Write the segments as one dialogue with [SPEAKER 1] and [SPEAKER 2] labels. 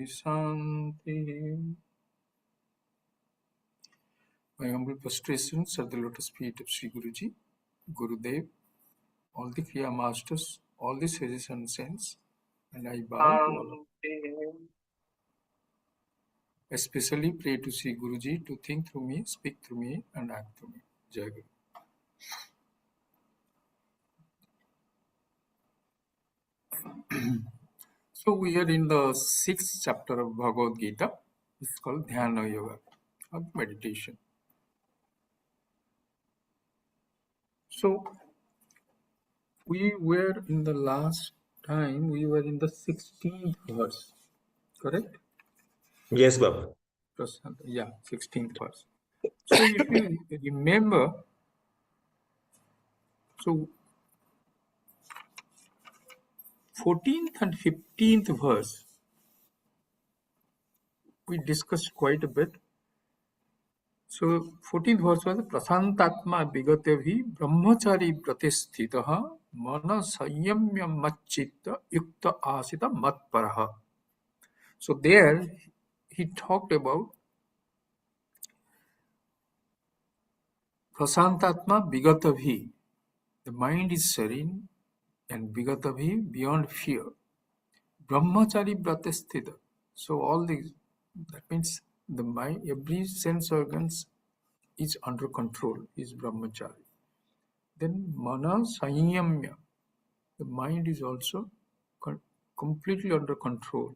[SPEAKER 1] Shanti. My humble prostrations at the lotus feet of Sri Guruji, Gurudev, all the Kriya Masters, all the sages and saints, and I bow to all of them. Especially pray to Sri Guruji to think through me, speak through me, and act through me. Jai Guru. So we are in the 6th chapter of Bhagavad Gita. It's called Dhyana Yoga, or meditation. So we were in the last time, we were in the 16th verse, correct?
[SPEAKER 2] Yes, Baba.
[SPEAKER 1] Yeah, 16th verse. So if you remember, so 14th and 15th verse, we discussed quite a bit. So 14th verse was Prasantatma Vigatevhi Brahmachari Pratistitaha Mana Sanyamya Machitta Yukta Asita Matparaha. So there he talked about Prasantatma Vigatavhi. The mind is serene and Vigatavhi beyond fear. Brahmachari Pratistita. So all these, that means the mind, every sense organs is under control, is Brahmachari. Then Mana Sanyamya. The mind is also completely under control.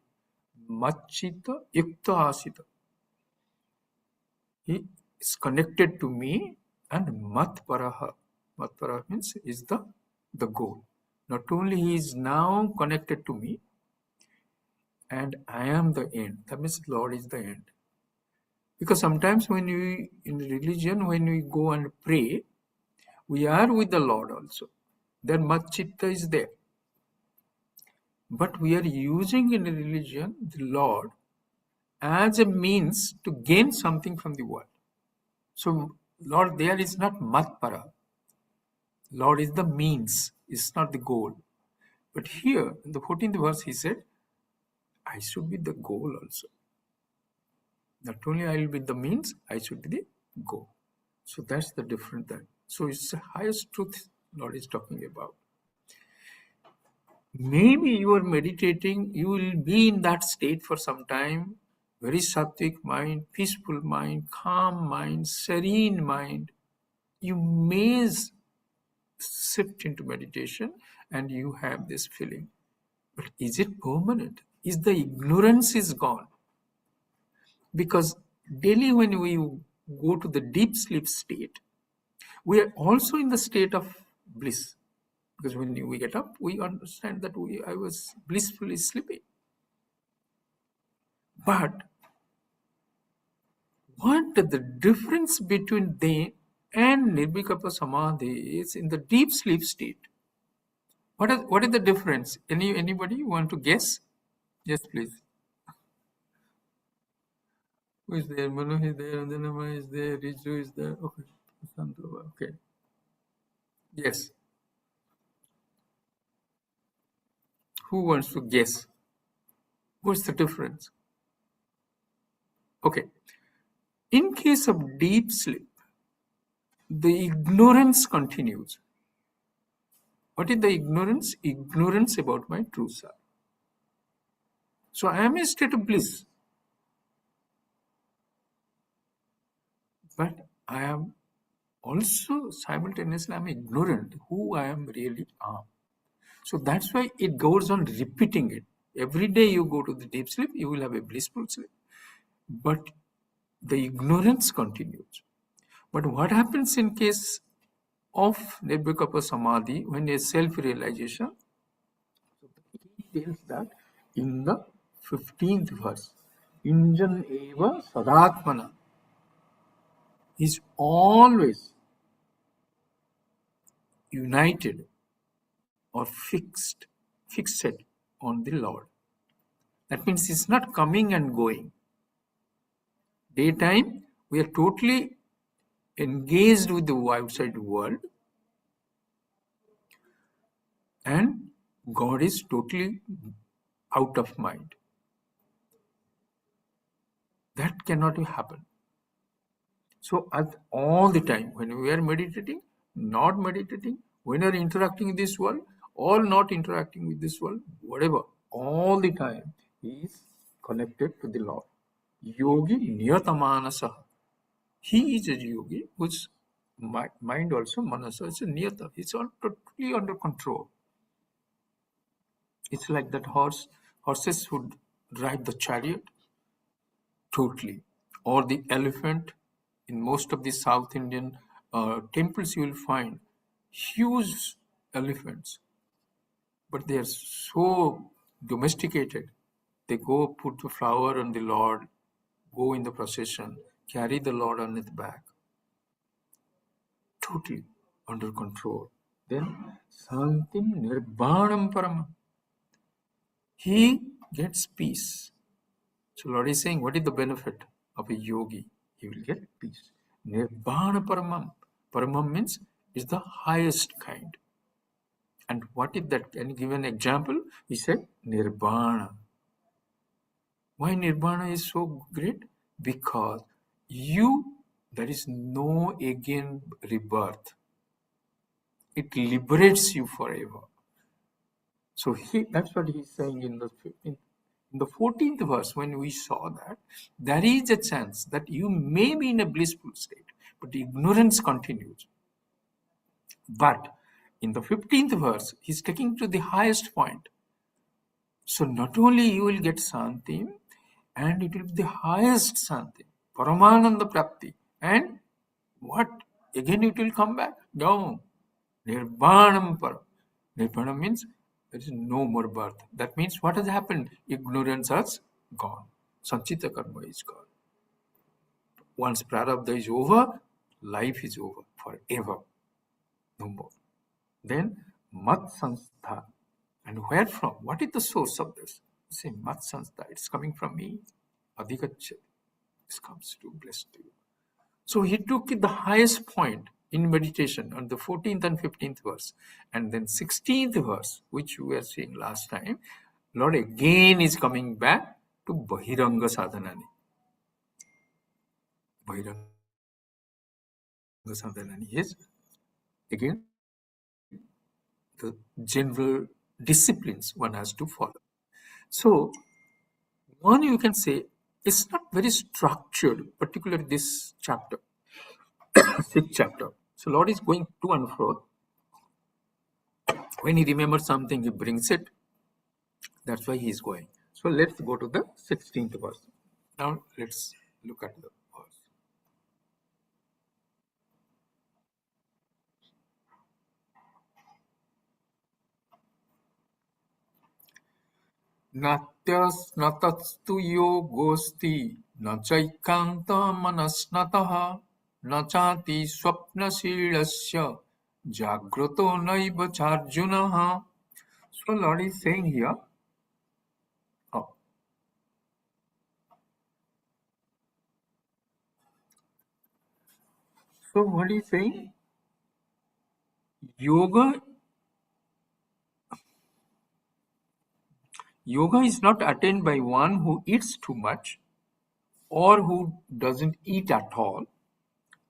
[SPEAKER 1] Machita Yukta Asita. He is connected to me, and Matparaha. Matparaha means is the goal. Not only he is now connected to me, and I am the end. That means Lord is the end. Because sometimes when we, in religion, when we go and pray, we are with the Lord also. Then Machitta is there. But we are using in religion the Lord as a means to gain something from the world. So Lord there is not Matpara. Lord is the means, it's not the goal. But here, in the 14th verse, he said, I should be the goal also. Not only I will be the means, I should be the goal. So that's the difference there. So it's the highest truth Lord is talking about. Maybe you are meditating, you will be in that state for some time, very sattvic mind, peaceful mind, calm mind, serene mind. You may shift into meditation and you have this feeling. But is it permanent? Is the ignorance is gone? Because daily when we go to the deep sleep state, we are also in the state of bliss. Because when we get up, we understand that I was blissfully sleeping. But what the difference between them and Nirvikapa Samadhi is in the deep sleep state? What is the difference? Anybody want to guess? Yes, please. Who is there? Manu is there, Andanama is there, Riju is there. Okay. Okay. Yes. Who wants to guess? What's the difference? Okay. In case of deep sleep, the ignorance continues. What is the ignorance? Ignorance about my true self. So I am in a state of bliss. But I am also simultaneously I'm ignorant who I am really am. So that's why it goes on repeating it. Every day you go to the deep sleep, you will have a blissful sleep. But the ignorance continues. But what happens in case of Nirvikapa Samadhi, when a self-realization, he tells that in the 15th verse, Injan eva sadatmana, is always united or fixed on the Lord. That means it's not coming and going. Daytime, we are totally engaged with the outside world, and God is totally out of mind. That cannot happen. So at all the time, when we are meditating, not meditating, when we are interacting with this world, or not interacting with this world, whatever, all the time, he is connected to the Lord. Yogi niyatamanasa. He is a yogi whose mind also, manasa, is a niyata. It's all totally under control. It's like that horses would drive the chariot totally, or the elephant. In most of the South Indian temples, you will find huge elephants, but they are so domesticated. They go put the flower on the Lord, go in the procession, carry the Lord on its back, totally under control. Then Santim Nirbanam Param. He gets peace. So Lord is saying, what is the benefit of a yogi? He will get peace. Nirbana Paramam. Paramam means is the highest kind. And what is that? Can you give an example? He said Nirbana. Why Nirbana is so great? Because there is no again rebirth. It liberates you forever. So that's what he's saying in the 14th verse. When we saw that, there is a chance that you may be in a blissful state, but ignorance continues. But in the 15th verse, he's taking to the highest point. So not only you will get Santi, and it will be the highest Santi, Paramananda Prapti. And what? Again it will come back? No. Nirvanam Param. Nirvana means there is no more birth. That means what has happened? Ignorance has gone. Sanchita karma is gone. Once prarabdha is over, life is over forever. No more. Then mat sanstha. And where from? What is the source of this? You say mat sanstha. It's coming from me. Adhikachyat. This comes to bless you. So he took the highest point in meditation on the 14th and 15th verse. And then 16th verse, which we were seeing last time, Lord again is coming back to Bahiranga Sadhanani. Bahiranga Sadhanani is again the general disciplines one has to follow. So one you can say it's not very structured, particularly this chapter, sixth chapter. So Lord is going to and fro. When he remembers something, he brings it. That's why he is going. So let's go to the 16th verse. Now let's look at the verse. Natyasnatastu yogosti na chaikanta manasnataha na chati swapnashilasya jagrato naiva charjunaha. So Lord is saying here, so what is saying? Yoga is not attained by one who eats too much or who doesn't eat at all,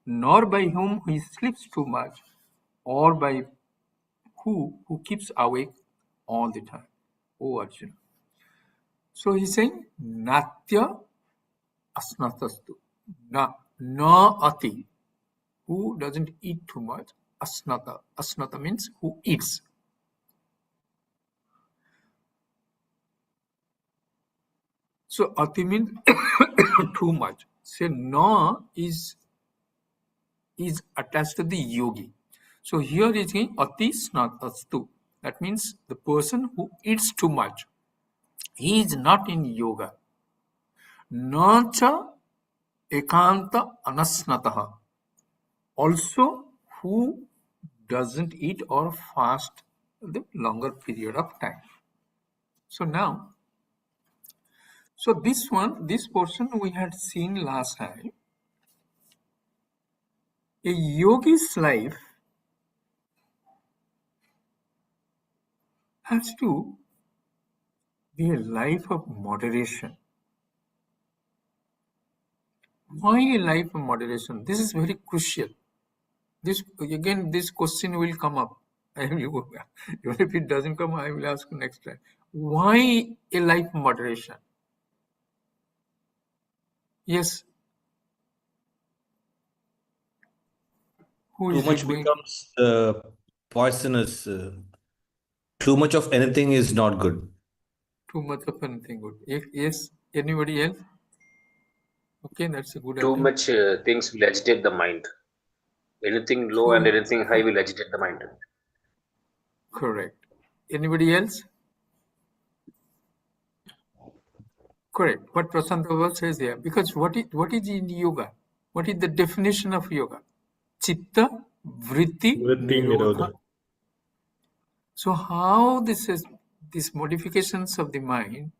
[SPEAKER 1] nor by whom he sleeps too much, or by who keeps awake all the time. Oh Arjuna. So he's saying Natya Asnatastu. Na ati. Who doesn't eat too much. Asnata. Asnata means who eats. So ati means too much. So na is attached to the yogi. So here is saying ati snatastu. That means the person who eats too much. He is not in yoga. Nacha ekanta anasnataha. Also, who doesn't eat or fast the longer period of time. So now, so this portion we had seen last time. A yogi's life has to be a life of moderation. Why a life of moderation? This is very crucial. This question will come up. I will go back. Even if it doesn't come, I will ask next time. Why a life of moderation? Yes. Who
[SPEAKER 2] Too
[SPEAKER 1] is it
[SPEAKER 2] much
[SPEAKER 1] going?
[SPEAKER 2] becomes poisonous. Too much of anything is not good.
[SPEAKER 1] Too much of anything good. Yes. Anybody else? Okay, that's a good
[SPEAKER 3] Too
[SPEAKER 1] attempt.
[SPEAKER 3] much things will agitate the mind. Anything low and
[SPEAKER 1] Too
[SPEAKER 3] anything high will agitate the mind.
[SPEAKER 1] correct. Anybody else? Correct. What Prasanta Baba says here. Because what is in yoga? What is the definition of yoga? Chitta Vritti
[SPEAKER 2] Vritti
[SPEAKER 1] Nirodha.
[SPEAKER 2] Nirodha.
[SPEAKER 1] So how these modifications of the mind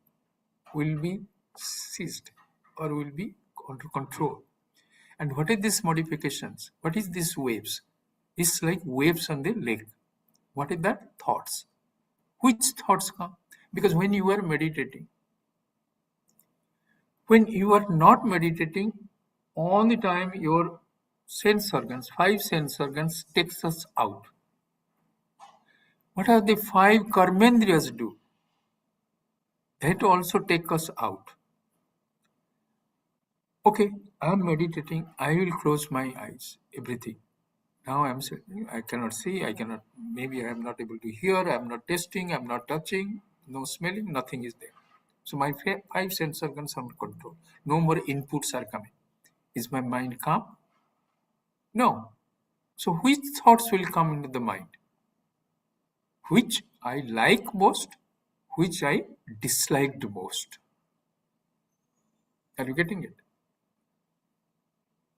[SPEAKER 1] will be ceased or will be under control? And what are these modifications? What is these waves? It's like waves on the lake. What is that? Thoughts. Which thoughts come? Because when you are meditating, when you are not meditating, all the time your sense organs, 5 sense organs takes us out. What are the 5 karmendriyas do? That also take us out. Okay, I am meditating, I will close my eyes, everything. Now I am sitting, I cannot see, I cannot, maybe I am not able to hear, I am not tasting, I am not touching, no smelling, nothing is there. So my 5 sense organs are under control. No more inputs are coming. Is my mind calm? No. So which thoughts will come into the mind? Which I like most, which I disliked most. Are you getting it?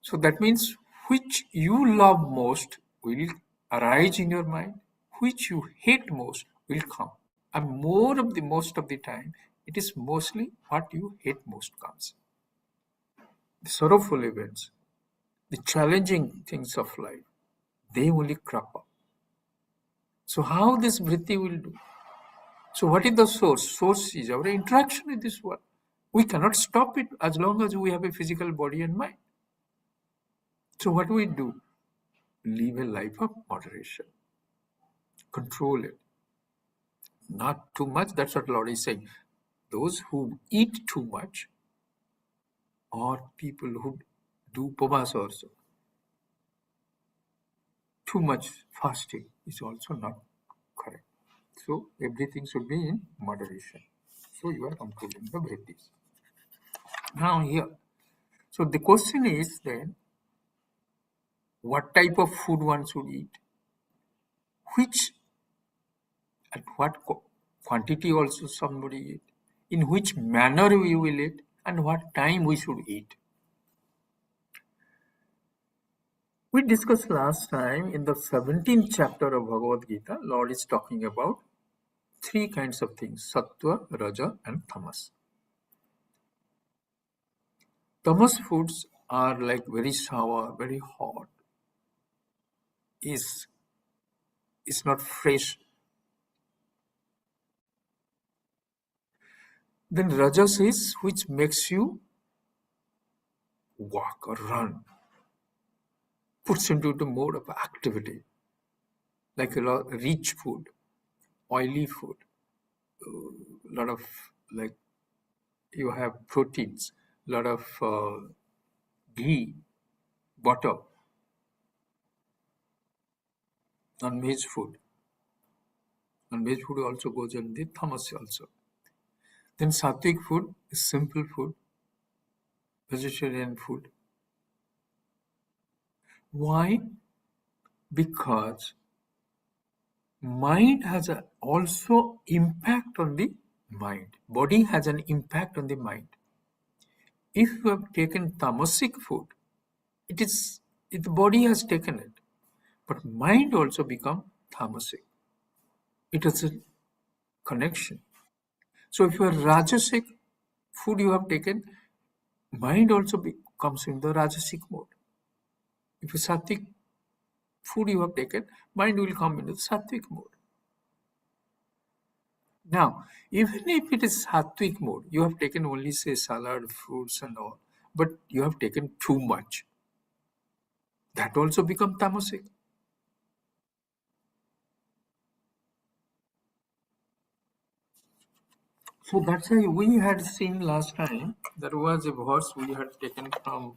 [SPEAKER 1] So that means which you love most will arise in your mind, which you hate most will come. And most of the time, it is mostly what you hate most comes. The sorrowful events, the challenging things of life, they only crop up. So how this vritti will do? So what is the source? Source is our interaction with this world. We cannot stop it as long as we have a physical body and mind. So what do we do? Live a life of moderation. Control it. Not too much, that's what Lord is saying. Those who eat too much or people who do upavas also. Too much fasting is also not correct. So everything should be in moderation. So you are controlling the vrittis. Now here, so the question is then, what type of food one should eat? Which, at what quantity also somebody eat? In which manner we will eat? And what time we should eat? We discussed last time in the 17th chapter of Bhagavad Gita, Lord is talking about 3 kinds of things, Sattva, Raja and Tamas. Tamas foods are like very sour, very hot, is not fresh. Then Rajas is which makes you walk or run, puts into the mode of activity, like a lot rich food, oily food, a lot of like you have proteins, a lot of ghee, butter, non-veg food. Non-veg food also goes in the tamas also. Then sattvic food is simple food, vegetarian food. Why? Because mind has also impact on the mind. Body has an impact on the mind. If you have taken tamasic food, the body has taken it, but mind also become tamasic. It has a connection. So if you are rajasic food you have taken, mind also comes in the rajasic mode. If you sattvic food you have taken, mind will come into the sattvic mode. Now, even if it is sattvic mode, you have taken only say salad, fruits and all, but you have taken too much. That also becomes tamasic. So that's why we had seen last time, there was a verse we had taken from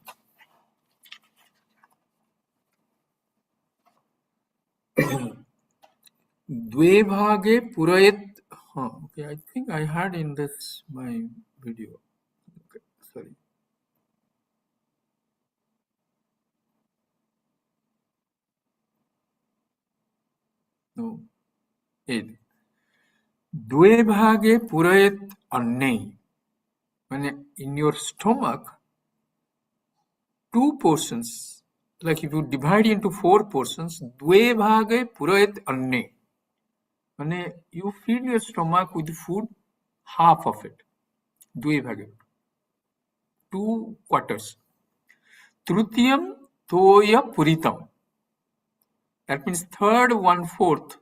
[SPEAKER 1] Dve bhage purayet. Okay, I think I had in this my video. Okay, sorry. No, 8. Dve bhage purayet anne. When in your stomach, 2 portions, like if you divide into 4 portions, dve bhage purayet anne. When you feed your stomach with food, half of it, dve bhage, 2 quarters. Trutiyam toya puritam. That means third 1/4,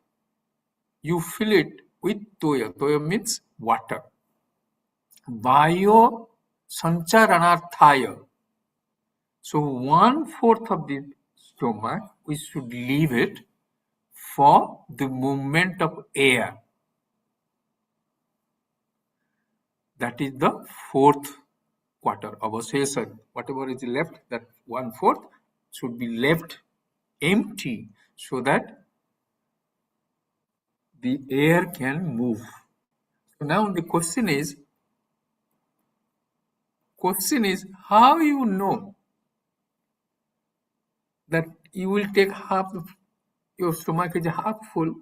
[SPEAKER 1] you fill it with toya. Toya means water. Vayo sancharanarthaya. So 1/4 of the stomach, we should leave it for the movement of air. That is the 4th quarter of a session. Whatever is left, that 1/4 should be left empty so that the air can move. So now the question is how you know that you will take half, your stomach is half full.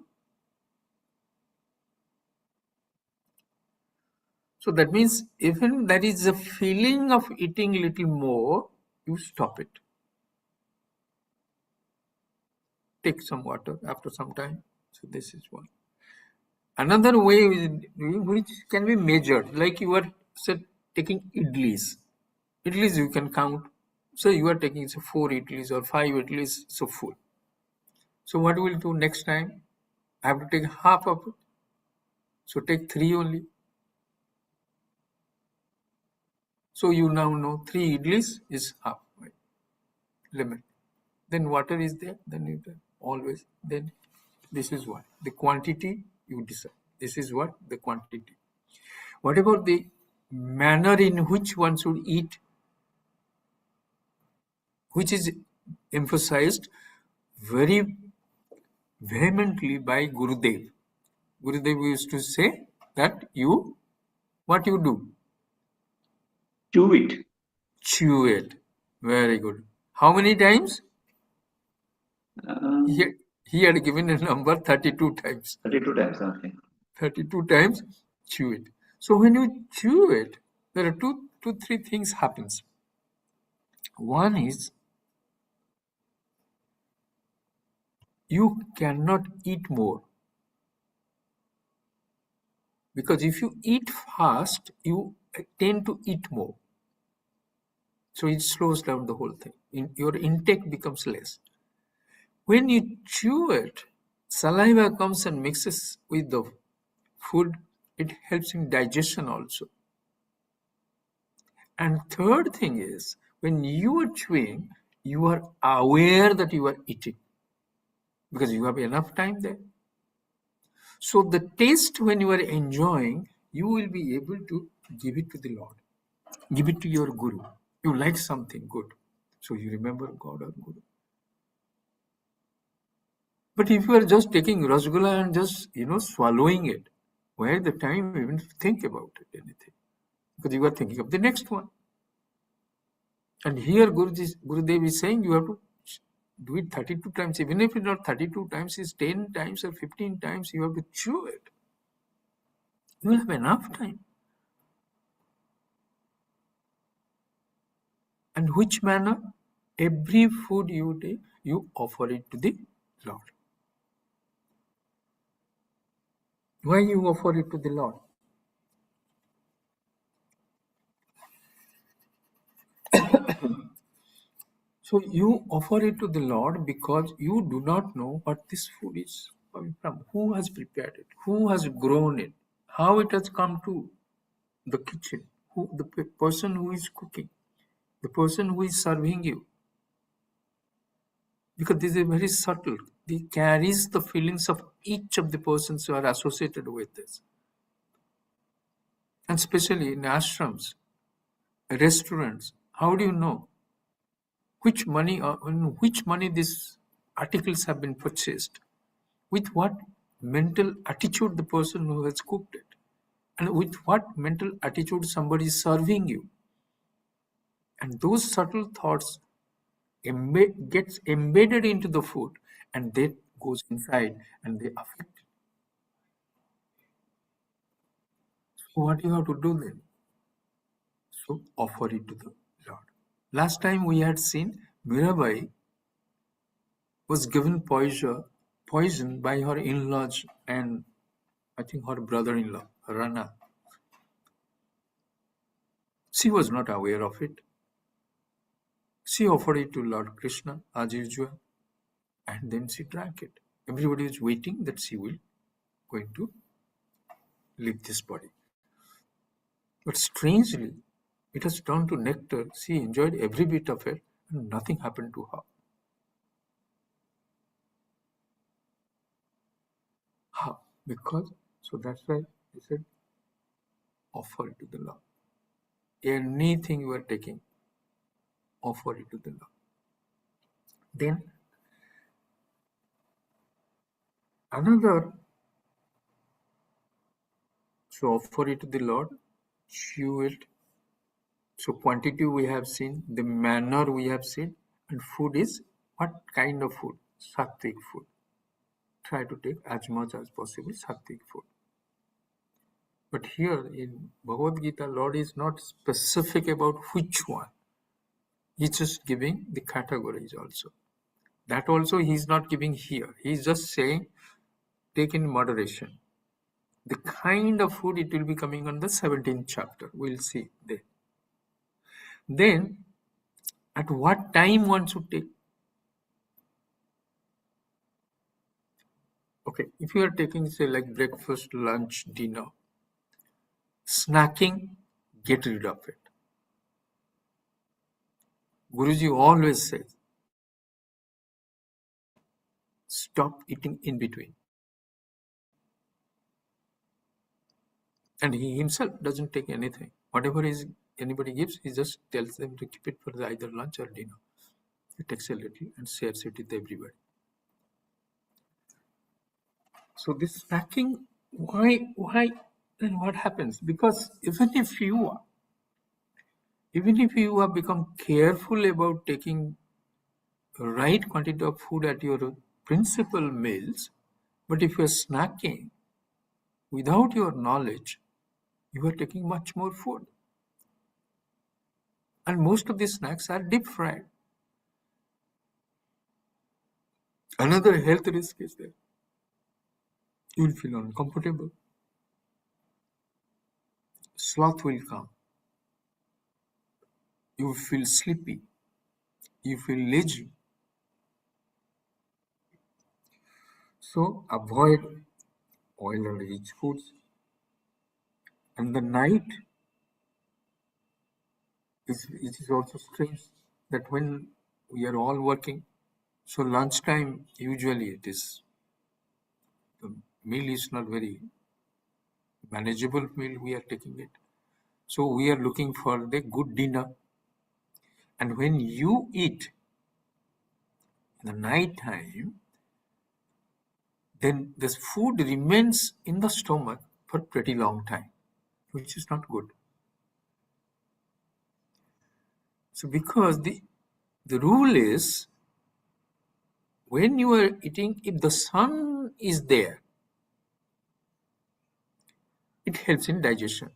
[SPEAKER 1] So that means even there is a feeling of eating little more, you stop it. Take some water after some time. So this is one. Another way which can be measured, like you are taking idlis. Idlis you can count. So you are taking 4 idlis or 5 idlis, so full. So what will do next time? I have to take half of it. So take 3 only. So you now know 3 idlis is half limit. Then water is there, then you can always, then this is what the quantity you decide. This is what the quantity. What about the manner in which one should eat, which is emphasized very vehemently by Gurudev. Gurudev used to say that what you do?
[SPEAKER 2] Chew it.
[SPEAKER 1] Chew it. Very good. How many times? He had given a number 32 times.
[SPEAKER 2] 32 times, okay.
[SPEAKER 1] 32 times chew it. So when you chew it, there are two, 3 things happens. One is you cannot eat more. Because if you eat fast, you tend to eat more. So it slows down the whole thing. Your intake becomes less. When you chew it, saliva comes and mixes with the food. It helps in digestion also. And third thing is, when you are chewing, you are aware that you are eating because you have enough time there. So the taste when you are enjoying, you will be able to give it to the Lord, give it to your Guru. You like something good, so you remember God or Guru. But if you are just taking rasgulla and just swallowing it, where the time even to think about it, anything, because you are thinking of the next one. And here Gurudev is saying you have to do it 32 times. Even if it's not 32 times, it's 10 times or 15 times, you have to chew it. You will have enough time. And which manner? Every food you take, you offer it to the Lord. Why you offer it to the Lord? So you offer it to the Lord because you do not know what this food is coming from, who has prepared it, who has grown it, how it has come to the kitchen, the person who is cooking, the person who is serving you. Because this is very subtle. It carries the feelings of each of the persons who are associated with this. And especially in ashrams, restaurants, how do you know which money these articles have been purchased? With what mental attitude the person who has cooked it? And with what mental attitude somebody is serving you? And those subtle thoughts gets embedded into the food, and that goes inside and they affect it. So what you have to do then? So offer it to the Lord. Last time we had seen Mirabai was given poison by her in-laws and I think her brother-in-law, Rana. She was not aware of it. She offered it to Lord Krishna as usual, and then she drank it. Everybody is waiting that she will going to leave this body. But strangely, it has turned to nectar. She enjoyed every bit of it, and nothing happened to her. How? Because, so that's why he said, offer it to the Lord. Anything you are taking, offer it to the Lord. Then, another, so offer it to the Lord, chew it. So quantity we have seen, the manner we have seen, and food is what kind of food? Sattvic food. Try to take as much as possible sattvic food. But here in Bhagavad Gita, Lord is not specific about which one. He's just giving the categories also. That also he is not giving here. He is just saying, take in moderation. The kind of food it will be coming on the 17th chapter. We'll see there. Then, at what time one should take? Okay, if you are taking, say, like breakfast, lunch, dinner, snacking, get rid of it. Guruji always says, stop eating in between. And he himself doesn't take anything. Whatever anybody gives, he just tells them to keep it for either lunch or dinner. He takes a little and shares it with everybody. So this snacking, why, then what happens? Because even if you have become careful about taking the right quantity of food at your principal meals, but if you are snacking without your knowledge, you are taking much more food. And most of these snacks are deep fried. Another health risk is there. You will feel uncomfortable. Sloth will come. You will feel sleepy. You feel lazy. So avoid oil and rich foods. And the night, it is also strange that when we are all working, so lunchtime usually it is, the meal is not very manageable meal we are taking it. So we are looking for the good dinner. And when you eat in the night time, then this food remains in the stomach for pretty long time, which is not good. So because the rule is, when you are eating, if the sun is there, it helps in digestion.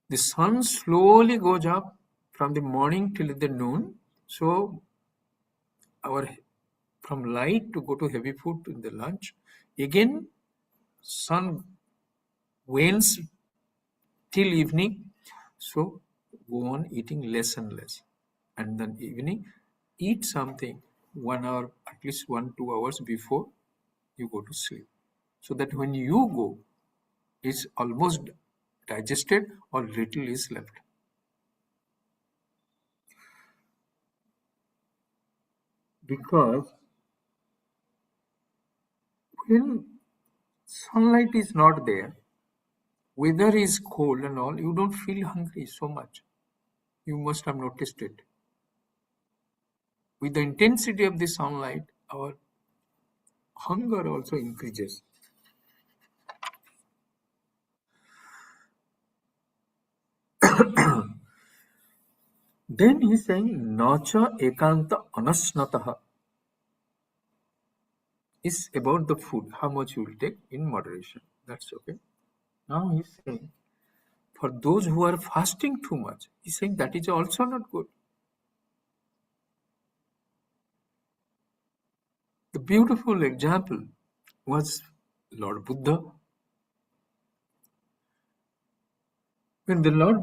[SPEAKER 1] The sun slowly goes up from the morning till the noon. So from light to go to heavy food in the lunch, again sun wanes till evening. So go on eating less and less. And then evening, eat something 1 hour, at least 1-2 hours before you go to sleep. So that when you go, it's almost digested or little is left. Because when sunlight is not there, weather is cold and all, you don't feel hungry so much. You must have noticed it. With the intensity of the sunlight, our hunger also increases. Then he's saying, Nacha ekanta anasnataha is about the food, how much you will take in moderation. That's okay. Now he's saying, for those who are fasting too much, he's saying that is also not good. The beautiful example was Lord Buddha. When the Lord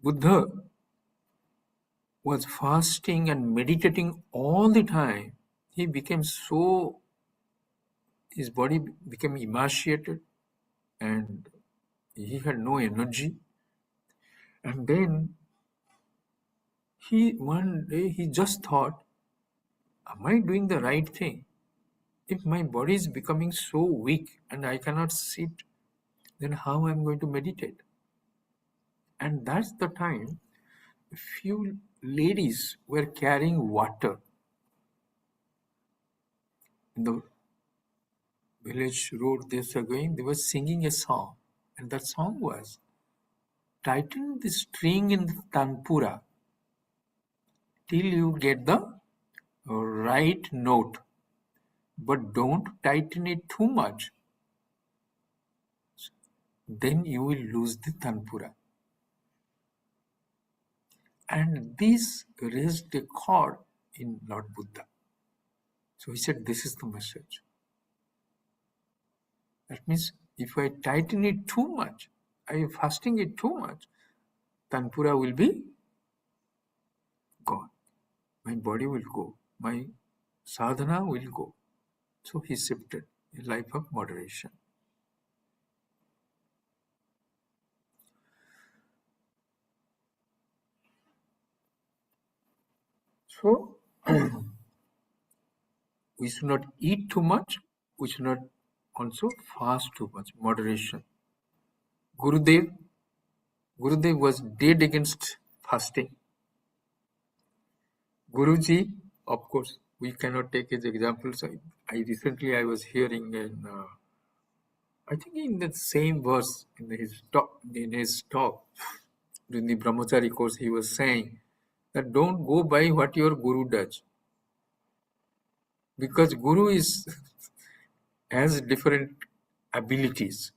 [SPEAKER 1] Buddha was fasting and meditating all the time, he became so, his body became emaciated and he had no energy. And then one day he just thought, am I doing the right thing? If my body is becoming so weak and I cannot sit, then how am I going to meditate? And that's the time a few ladies were carrying water in the village road they were going. They were singing a song, and that song was, tighten the string in the tanpura till you get the right note, but don't tighten it too much, then you will lose the tanpura. And this raised a chord in Lord Buddha. So he said, this is the message. That means if I tighten it too much, I am fasting it too much, tanpura will be gone. My body will go. My sadhana will go. So he shifted a life of moderation. So we should not eat too much. We should not also fast too much. Moderation. Gurudev was dead against fasting. Guruji, of course, we cannot take his examples. I recently was hearing, and I think in the same verse in his talk during the Brahmachari course, he was saying that don't go by what your guru does, because guru has different abilities.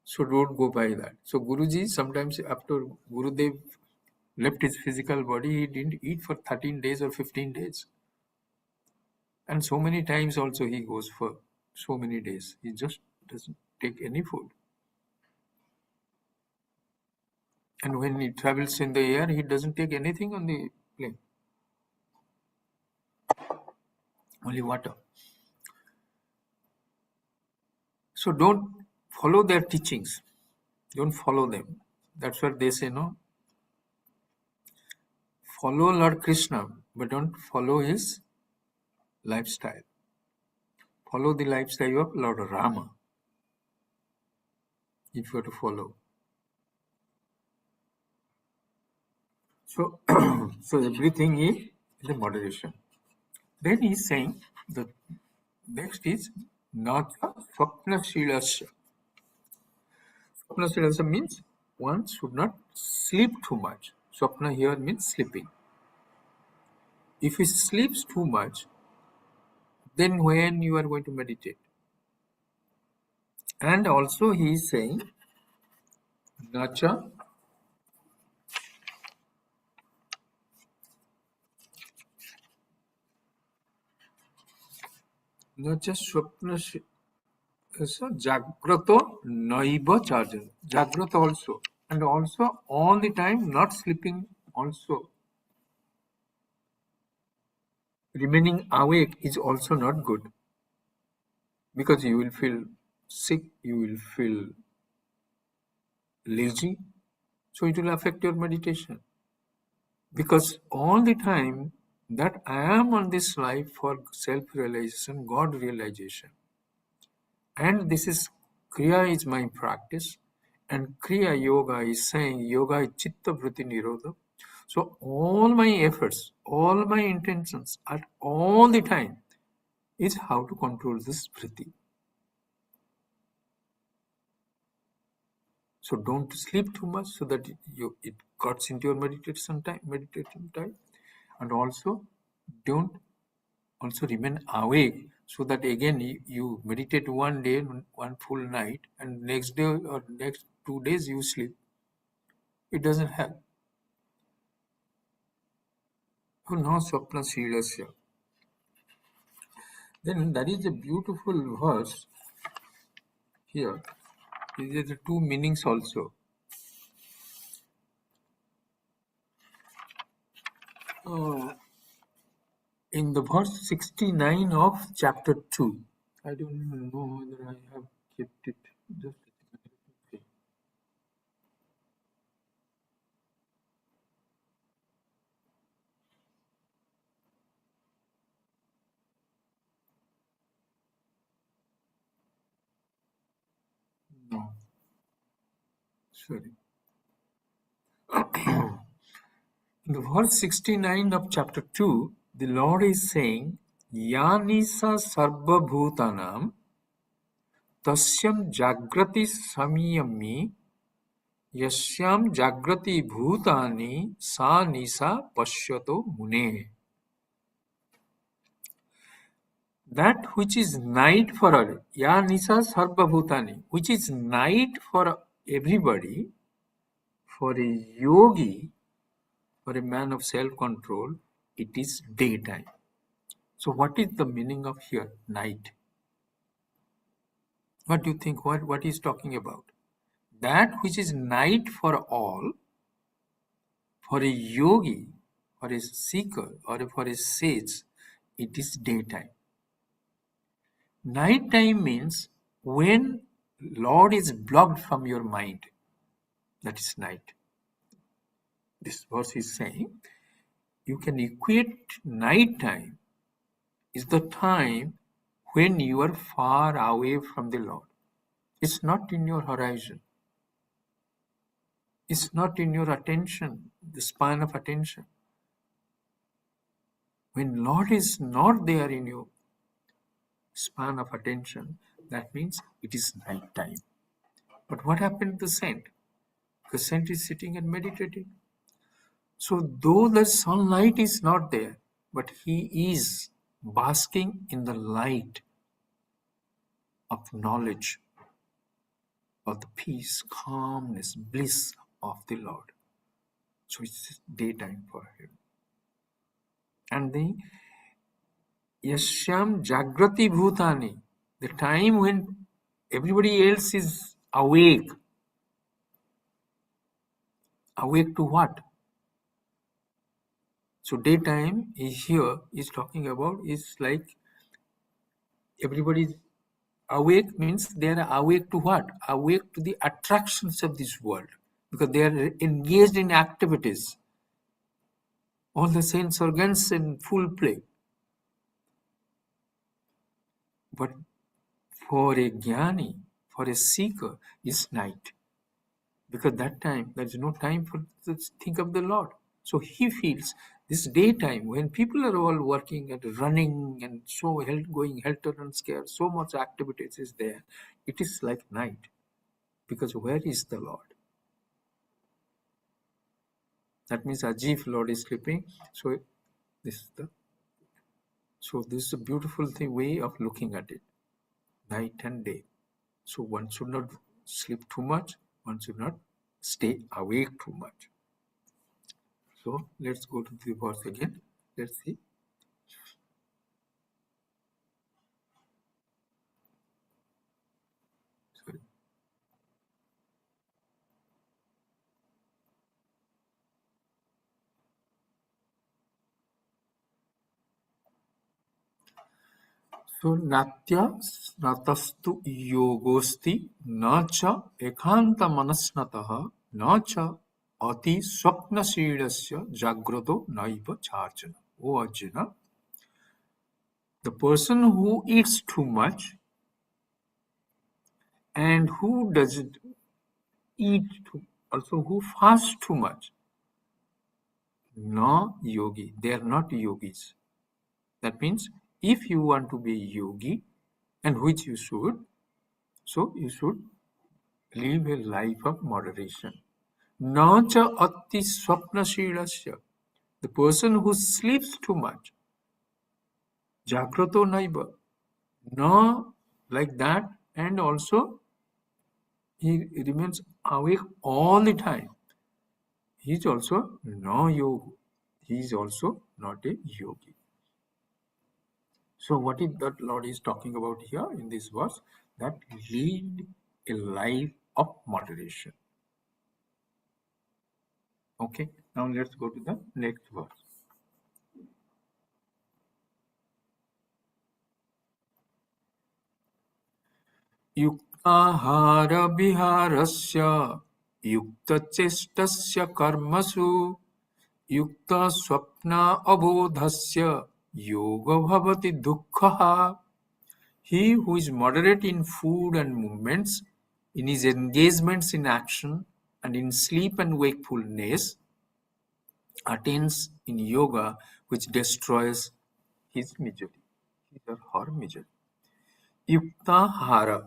[SPEAKER 1] So don't go by that. So Guruji, sometimes after Gurudev left his physical body, he didn't eat for 13 days or 15 days. And so many times also he goes for so many days. He just doesn't take any food. And when he travels in the air, he doesn't take anything on the plane. Only water. So don't follow their teachings. Don't follow them. That's what they say, no? Follow Lord Krishna, but don't follow his lifestyle. Follow the lifestyle of Lord Rama, if you are to follow. So, so everything is in the moderation. Then he is saying the next is Natha Swapnashilasya. Swapnashilasya means one should not sleep too much. Swapna here means sleeping. If he sleeps too much, then when you are going to meditate? And also he is saying Nacha Swapna Jagrata Naiva Charjan. Jagrata also. And also all the time not sleeping also. Remaining awake is also not good. Because you will feel sick, you will feel lazy. So it will affect your meditation. Because all the time that I am on this life for self-realization, God realization. And this is Kriya is my practice. And Kriya Yoga is saying Yoga is Chitta Vritti Nirodha. So all my efforts, all my intentions at all the time is how to control this Vritti. So don't sleep too much so that it cuts into your meditation time. And also don't also remain awake so that again you meditate one day, one full night, and next day or next 2 days you sleep. It doesn't help. No swapna shilasya. Then that is a beautiful verse here. There are two meanings also. In the verse 69 of chapter 2. I don't even know whether I have kept it. Just okay. No, sorry. In the verse 69 of chapter 2, the Lord is saying, Yanisa sarva bhutanam tasyam jagrati samyami yasyam jagrati bhutani sa nisa pashyato mune. That which is night for all, ya nisa sarva bhutani, which is night for everybody, for a yogi, for a man of self-control, it is daytime. So what is the meaning of here, night? What do you think? What he's talking about? That which is night for all, for a yogi, for a seeker, or for a sage, it is daytime. Night time means when Lord is blocked from your mind. That is night. This verse is saying you can equate night time is the time when you are far away from the Lord. It's not in your horizon. It's not in your attention, the span of attention. When Lord is not there in your span of attention, that means it is night time. But what happened to the saint? The saint is sitting and meditating. So though the sunlight is not there, but he is basking in the light of knowledge, of the peace, calmness, bliss of the Lord. So it's daytime for him. And the Yasyam Jagrati Bhutani, the time when everybody else is awake. Awake to what? So daytime is here is talking about is like everybody is awake means they are awake to what? Awake to the attractions of this world because they are engaged in activities. All the sense organs in full play. But for a jnani, for a seeker, is night. Because that time, there is no time for to think of the Lord. So he feels this daytime, when people are all working and running and so going helter and scared, so much activities is there, it is like night. Because where is the Lord? That means as if Lord is sleeping. So this is a beautiful way of looking at it. Night and day. So one should not sleep too much, one should not stay awake too much. So let's go to the verse again. Let's see. Sorry. So natya natastu yogosti nacha ekanta manasnataha nacha ati swapnasidasya jagrato naiva charjana. O Arjuna, the person who eats too much and who doesn't eat too, also who fasts too much, no yogi, they are not yogis. That means if you want to be yogi, and which you should, so you should live a life of moderation. Na cha ati swapnashilasya, the person who sleeps too much, jagrato naiva, no like that, and also he remains awake all the time. He is also no yogi. He is also not a yogi. So what is that Lord is talking about here in this verse? That lead a life of moderation. Okay, now let's go to the next verse. Yuktahara viharasya yuktachestasya karmasu yukta swapna abodhasya yoga bhavati dukkha. He who is moderate in food and movements, in his engagements in action, and in sleep and wakefulness, attains in yoga which destroys his misery, his or her misery. Yuktahara.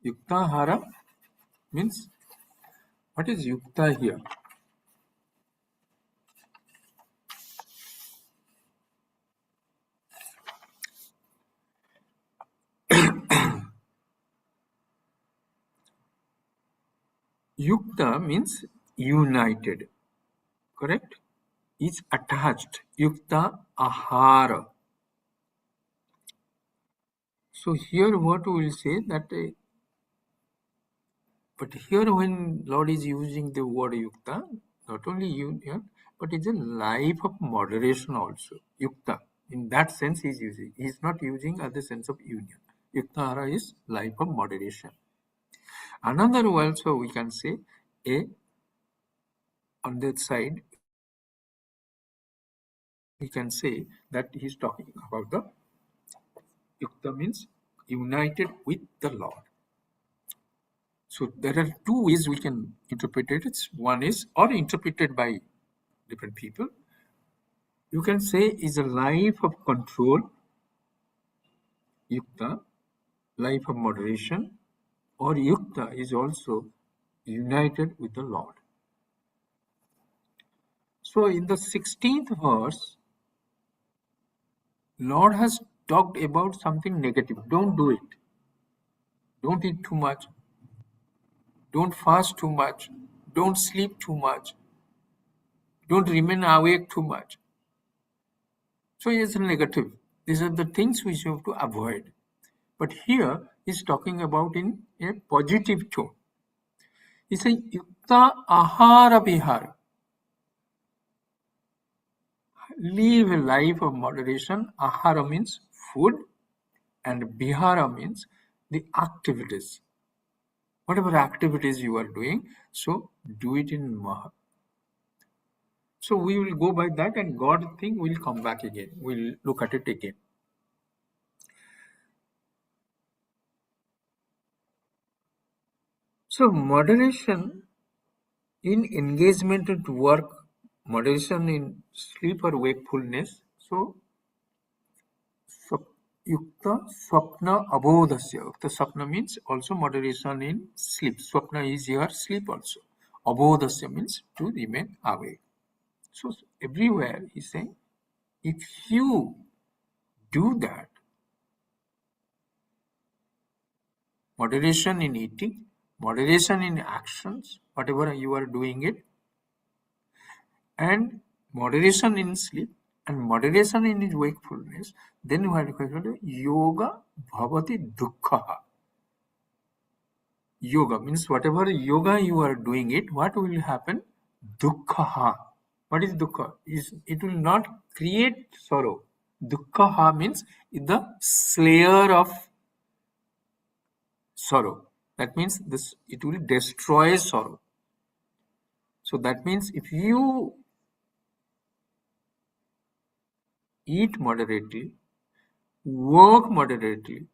[SPEAKER 1] Yuktahara means, what is yukta here? Yukta means united, correct? Is attached. Yukta ahara. So here what we will say that, but here when Lord is using the word yukta, not only union, but it's a life of moderation also. Yukta. In that sense he is using. He is not using at the sense of union. Yuktahara is life of moderation. Another also we can say, on that side, we can say that he is talking about the yukta means united with the Lord. So there are two ways we can interpret it. One is, or interpreted by different people, you can say is a life of control, yukta, life of moderation, or yukta is also united with the Lord. So in the 16th verse, Lord has talked about something negative. Don't do it. Don't eat too much. Don't fast too much. Don't sleep too much. Don't remain awake too much. So it's negative. These are the things which you have to avoid. But here he's talking about in a positive tone. He says, Yukta ahara vihara. Live a life of moderation. Ahara means food, and vihara means the activities. Whatever activities you are doing, so do it in maha. So we will go by that, and God thing will come back again. We'll look at it again. So moderation in engagement at work, moderation in sleep or wakefulness. So yukta swapna abodhasya. Yukta swapna means also moderation in sleep. Swapna is your sleep also. Abodhasya means to remain awake. So everywhere he's saying, if you do that, moderation in eating, moderation in actions, whatever you are doing it, and moderation in sleep, and moderation in his wakefulness, then you have to call yoga bhavati dukkha. Yoga means whatever yoga you are doing it, what will happen? Dukkha. What is dukkha? It will not create sorrow. Dukkha means the slayer of sorrow. That means this, it will destroy sorrow. So So that means if you eat moderately, work moderately,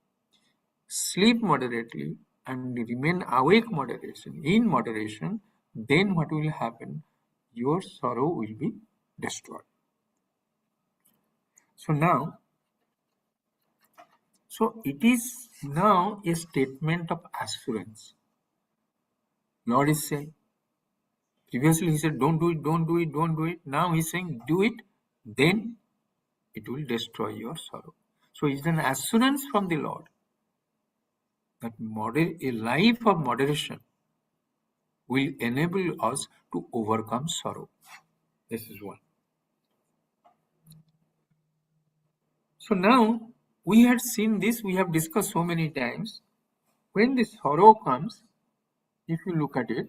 [SPEAKER 1] sleep moderately, and remain awake in moderation, then what will happen? Your sorrow will be destroyed. So it is now a statement of assurance. Lord is saying, previously he said, don't do it, don't do it, don't do it. Now he's saying, do it, then it will destroy your sorrow. So it's an assurance from the Lord that a life of moderation will enable us to overcome sorrow. This is one. So now we had seen this, we have discussed so many times. When the sorrow comes, if you look at it,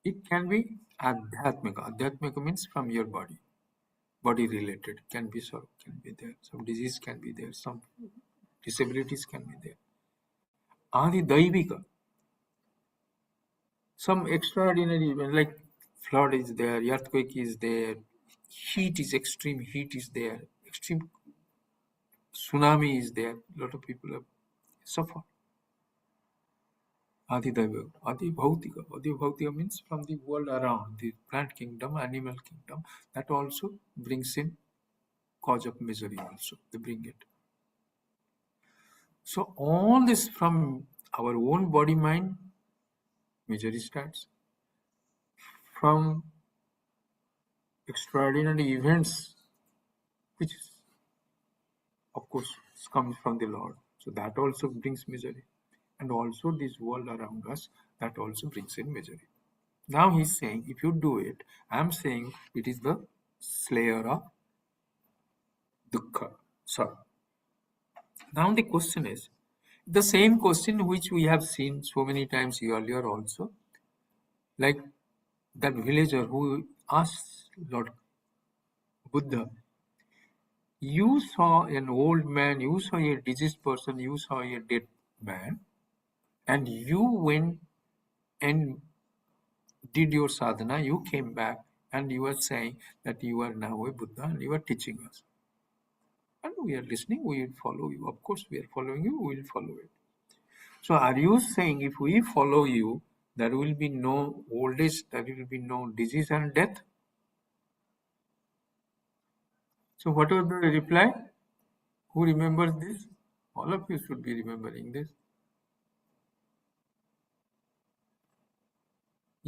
[SPEAKER 1] it can be adhyatmika. Adhyatmika means from your body. Body related can be sorrow, can be there. Some disease can be there. Some disabilities can be there. Adi daivika. Some extraordinary event like flood is there, earthquake is there, heat is extreme heat is there, extreme tsunami is there. A lot of people have suffered. Adi daiva, adi bhautika. Adi bhautika means from the world around, the plant kingdom, animal kingdom. That also brings in cause of misery also. They bring it. So all this from our own body mind, misery starts. From extraordinary events, which is, of course, comes from the Lord. So that also brings misery. And also this world around us, that also brings in misery. Now he's saying, if you do it, I'm saying it is the slayer of dukkha. So now the question is, the same question which we have seen so many times earlier also, like that villager who asked Lord Buddha, you saw an old man, you saw a diseased person, you saw a dead man, and you went and did your sadhana, you came back and you are saying that you are now a Buddha and you are teaching us. And we are listening, we will follow you. Of course, we are following you, we will follow it. So are you saying if we follow you, there will be no old age, there will be no disease and death? So what was the reply? Who remembers this? All of you should be remembering this.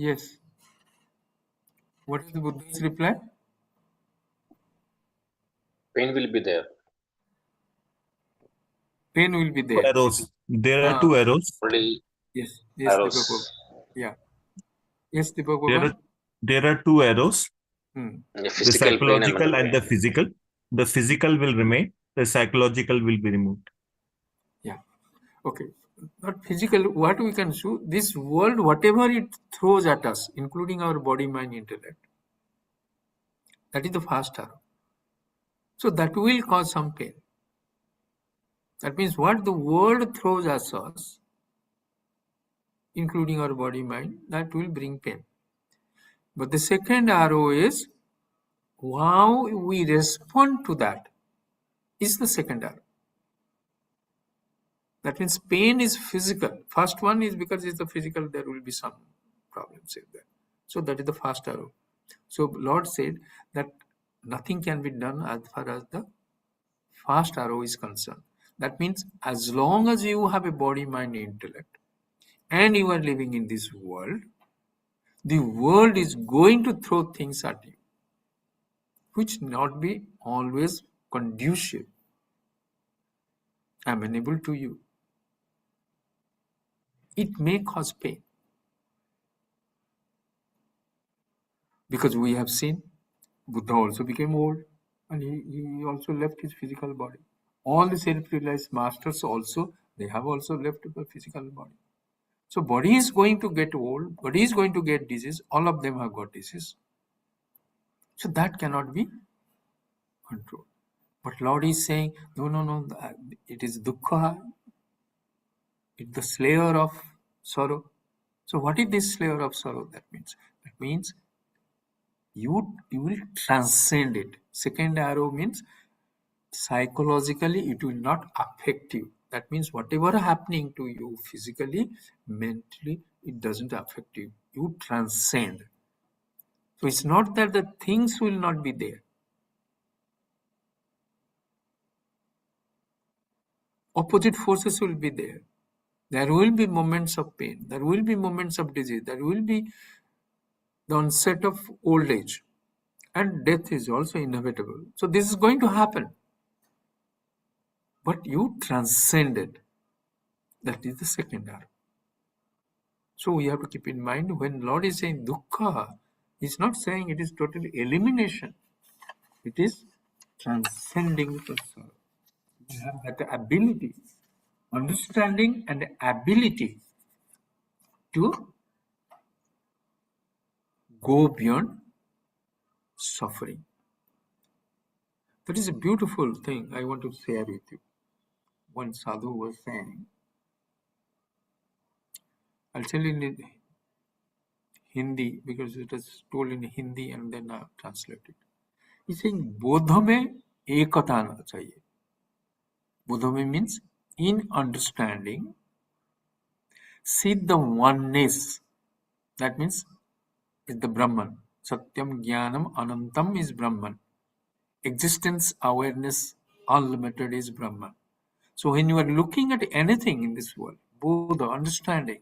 [SPEAKER 1] Yes. What is the Buddha's reply?
[SPEAKER 3] Pain will be there.
[SPEAKER 1] Pain will be there.
[SPEAKER 2] Arrows. There are two arrows.
[SPEAKER 3] Only
[SPEAKER 1] Yes. Yes, Deepak.
[SPEAKER 3] arrows.
[SPEAKER 1] Yeah. Yes, Deepak.
[SPEAKER 2] There are two arrows.
[SPEAKER 1] Hmm.
[SPEAKER 3] The
[SPEAKER 2] The
[SPEAKER 3] physical pain and
[SPEAKER 2] psychological
[SPEAKER 3] mental
[SPEAKER 2] and the
[SPEAKER 3] pain.
[SPEAKER 2] physical. The physical will remain. The psychological will be removed.
[SPEAKER 1] Yeah. Okay. Not physical. What we can show, this world, whatever it throws at us, including our body, mind, intellect, that is the first arrow. So that will cause some pain. That means what the world throws at us, including our body, mind, that will bring pain. But the second arrow is how we respond to that is the second arrow. That means pain is physical. First one is because it's the physical, there will be some problems in there. So that is the first arrow. So Lord said that nothing can be done as far as the first arrow is concerned. That means as long as you have a body, mind, intellect, and you are living in this world, the world is going to throw things at you, which not be always conducive, amenable to you. It may cause pain. Because we have seen Buddha also became old and he also left his physical body. All the self-realized masters also, they have also left the physical body. So body is going to get old, body is going to get disease, all of them have got disease. So that cannot be controlled. But Lord is saying, no, it is dukkha, it's the slayer of sorrow. So what is this layer of sorrow? That means you will transcend it. Second arrow means psychologically it will not affect you. That means whatever happening to you physically, mentally, it doesn't affect you. You transcend. So it's not that the things will not be there. Opposite forces will be there. There will be moments of pain. There will be moments of disease. There will be the onset of old age. And death is also inevitable. So this is going to happen. But you transcend it. That is the second arrow. So we have to keep in mind when Lord is saying dukkha, He's not saying it is total elimination. It is transcending the sorrow. You have that ability, understanding and ability to go beyond suffering. That is a beautiful thing I want to share with you. One sadhu was saying, I'll tell you in Hindi because it is told in Hindi and then I'll translate it. He's saying, Bodha mein ekata aana chahiye. Bodha mein means in understanding, see the oneness. That means is the Brahman. Satyam, Jnanam, Anantam is Brahman. Existence, awareness, unlimited is Brahman. So when you are looking at anything in this world, both the understanding,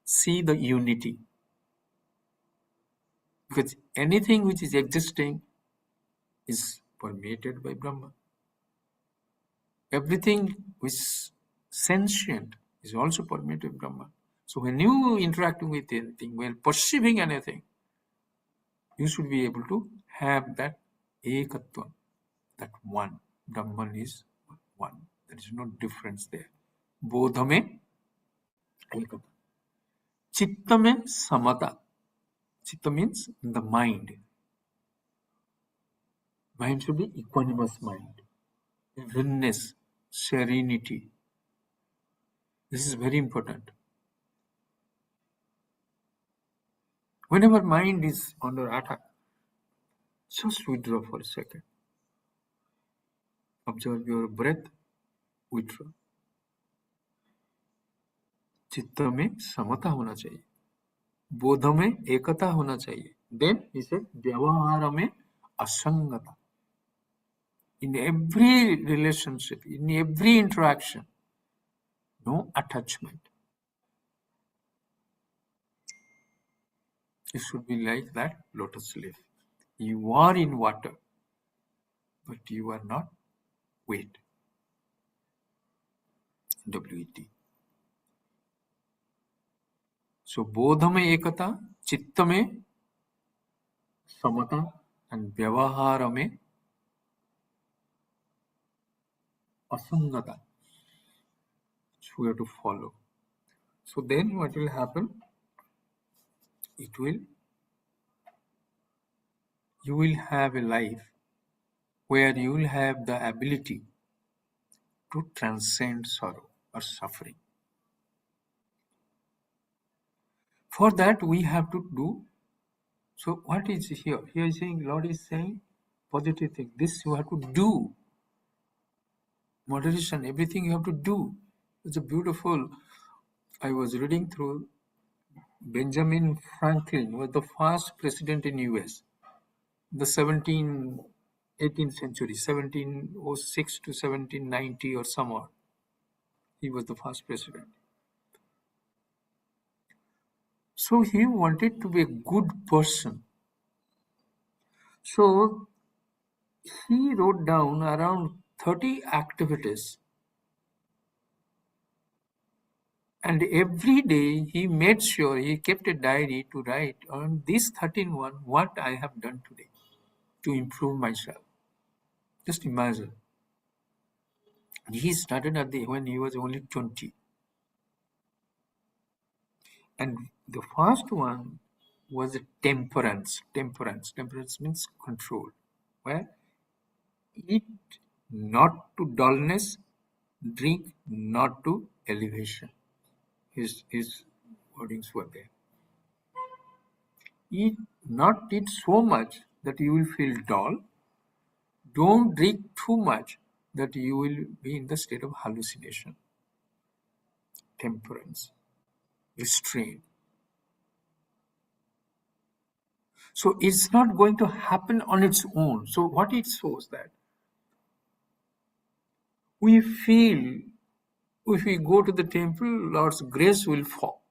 [SPEAKER 1] see the unity. Because anything which is existing is permeated by Brahman. Everything which is sentient is also permeated by Brahman. So when you interacting with anything, when perceiving anything, you should be able to have that ekatva, that one. Brahman is one. There is no difference there. Bodha mein ekatva. Chitta mein samata. Chitta means the mind. Mind should be equanimous mind. Evenness, serenity. This is very important. Whenever mind is under attack, just withdraw for a second. Observe your breath, withdraw. चित्त में समता होना चाहिए, बोध में एकता होना चाहिए. Then he said, व्यवहार में असंगता. In every relationship, in every interaction, no attachment. It should be like that lotus leaf. You are in water, but you are not wet. WET. So bodha में एकता, चित्त में समता, and व्यवहार में asangata. So we have to follow. So then what will happen? You will have a life where you will have the ability to transcend sorrow or suffering. For that we have to do. So what is here? Here is saying, Lord is saying positive thing. This you have to do. Moderation, everything you have to do. It's a beautiful. I was reading through Benjamin Franklin was the first president in US. The 18th century, 1706 to 1790 or somewhere. He was the first president. So he wanted to be a good person. So he wrote down around 30 activities. And every day he made sure he kept a diary to write on this 13 one what I have done today to improve myself. Just imagine. He started when he was only 20. And the first one was temperance. Temperance means control. Where eat not to dullness, drink not to elevation. His wordings were there. Not eat so much that you will feel dull. Don't drink too much that you will be in the state of hallucination. Temperance, restraint. So it's not going to happen on its own. So what it shows that we feel if we go to the temple, Lord's grace will fall.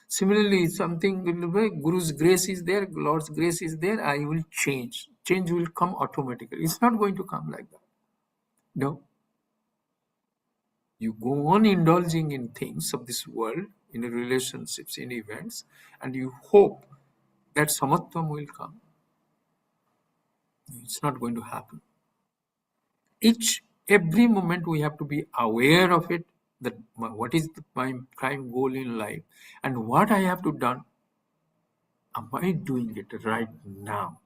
[SPEAKER 1] Similarly, something will be, Guru's grace is there, Lord's grace is there, I will change. Change will come automatically. It's not going to come like that. No. You go on indulging in things of this world, in relationships, in events, and you hope that samatvam will come. It's not going to happen. Every moment we have to be aware of it, that what is my prime goal in life, and what I have to do. Am I doing it right now?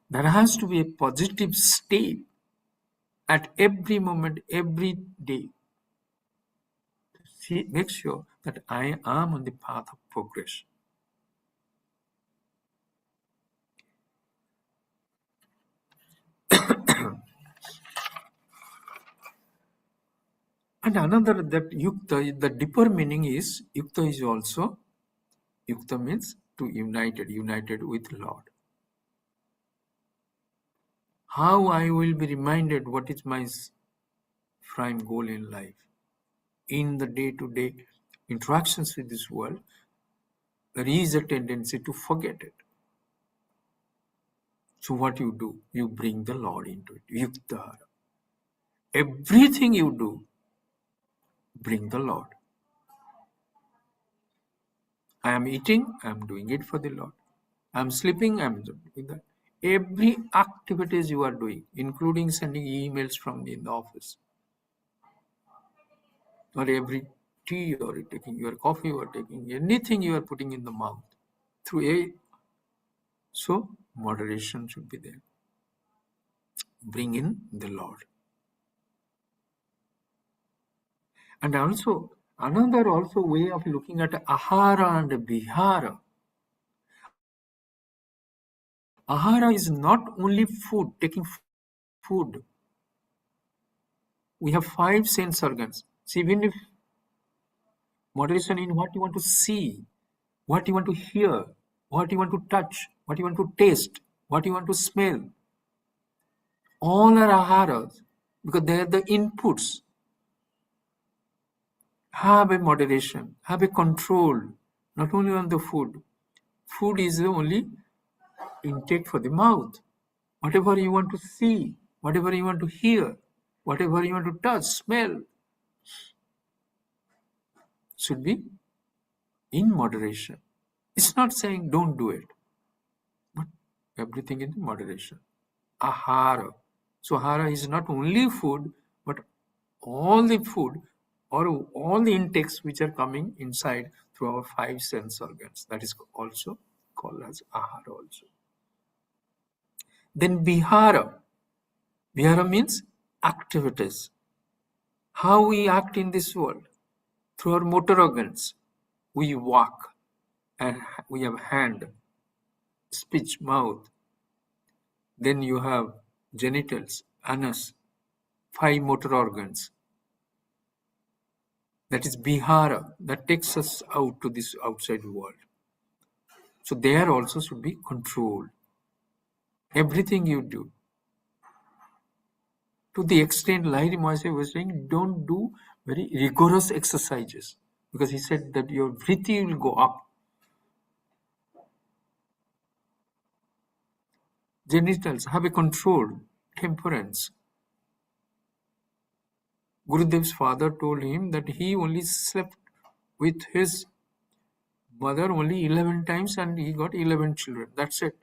[SPEAKER 1] There has to be a positive state at every moment, every day. Make sure that I am on the path of progress. And another, that yukta, the deeper meaning is, yukta is also, yukta means to united with Lord. How I will be reminded what is my prime goal in life. In the day-to-day interactions with this world, there is a tendency to forget it. So what you do? You bring the Lord into it. Yukta. Everything you do, bring the Lord. I am eating, I am doing it for the Lord. I am sleeping, I am doing that. Every activities you are doing, including sending emails from in the office, or every tea you are taking, your coffee you are taking, anything you are putting in the mouth, so moderation should be there. Bring in the Lord. And also, another way of looking at ahara and vihara. Ahara is not only food, taking food. We have 5 sense organs. So even if moderation in what you want to see, what you want to hear, what you want to touch, what you want to taste, what you want to smell, all are aharas because they are the inputs. Have a moderation, have a control, not only on the food. Food is the only intake for the mouth. Whatever you want to see, whatever you want to hear, whatever you want to touch, smell, should be in moderation. It's not saying don't do it, but everything in moderation. Ahara. So ahara is not only food, but all the food or all the intakes which are coming inside through our 5 sense organs. That is also called as ahara also. Then vihara. Vihara means activities. How we act in this world. Through our motor organs. We walk and we have hand, speech, mouth. Then you have genitals, anus, 5 motor organs. That is vihara. That takes us out to this outside world. So there also should be control. Everything you do. To the extent Lahiri Mahasaya was saying, don't do very rigorous exercises. Because he said that your vritti will go up. Genitals, have a control, temperance. Gurudev's father told him that he only slept with his mother only 11 times and he got 11 children. That's it.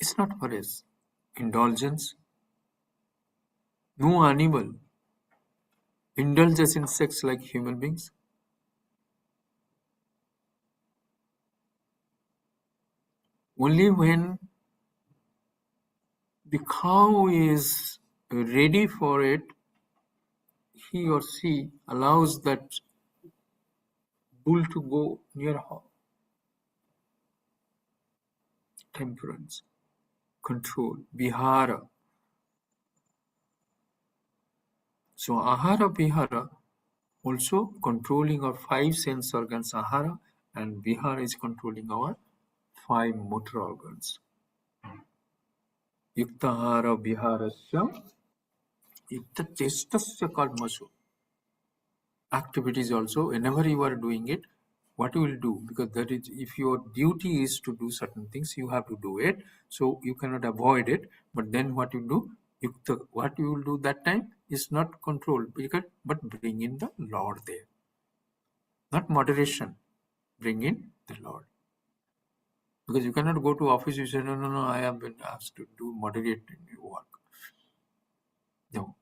[SPEAKER 1] It's not for his indulgence. No animal indulges in sex like human beings. Only when the cow is ready for it, he or she allows that bull to go near her. Temperance, control, vihara. So ahara, vihara, also controlling our 5 sense organs, ahara, and vihara is controlling our 5 motor organs. Yuktahara viharasya yukta chestasya karmasu. Activities also, whenever you are doing it, what you will do, because that is, if your duty is to do certain things, you have to do it, so you cannot avoid it. But then what you do, what you will do that time is not control, but bring in the Lord there, not moderation. Bring in the Lord, because you cannot go to office. You say no, I have been asked to do moderate work. No,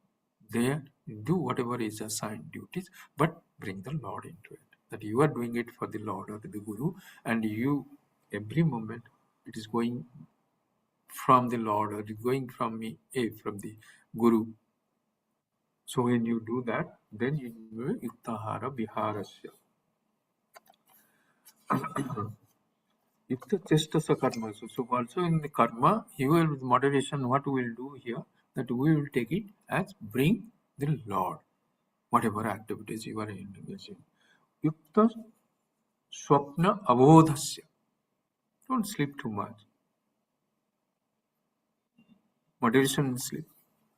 [SPEAKER 1] there do whatever is assigned duties, but bring the Lord into it. That you are doing it for the Lord or the Guru, and you every moment it is going from the Lord or it is going from me, from the Guru. So when you do that, then you do yuktahara viharasya. Yukta chestasa karma. So also in the karma, you will with moderation, what we will do here, that we will take it as bring the Lord, whatever activities you are engaging. Yukta swapna avodhasya. Don't sleep too much. Moderation in sleep.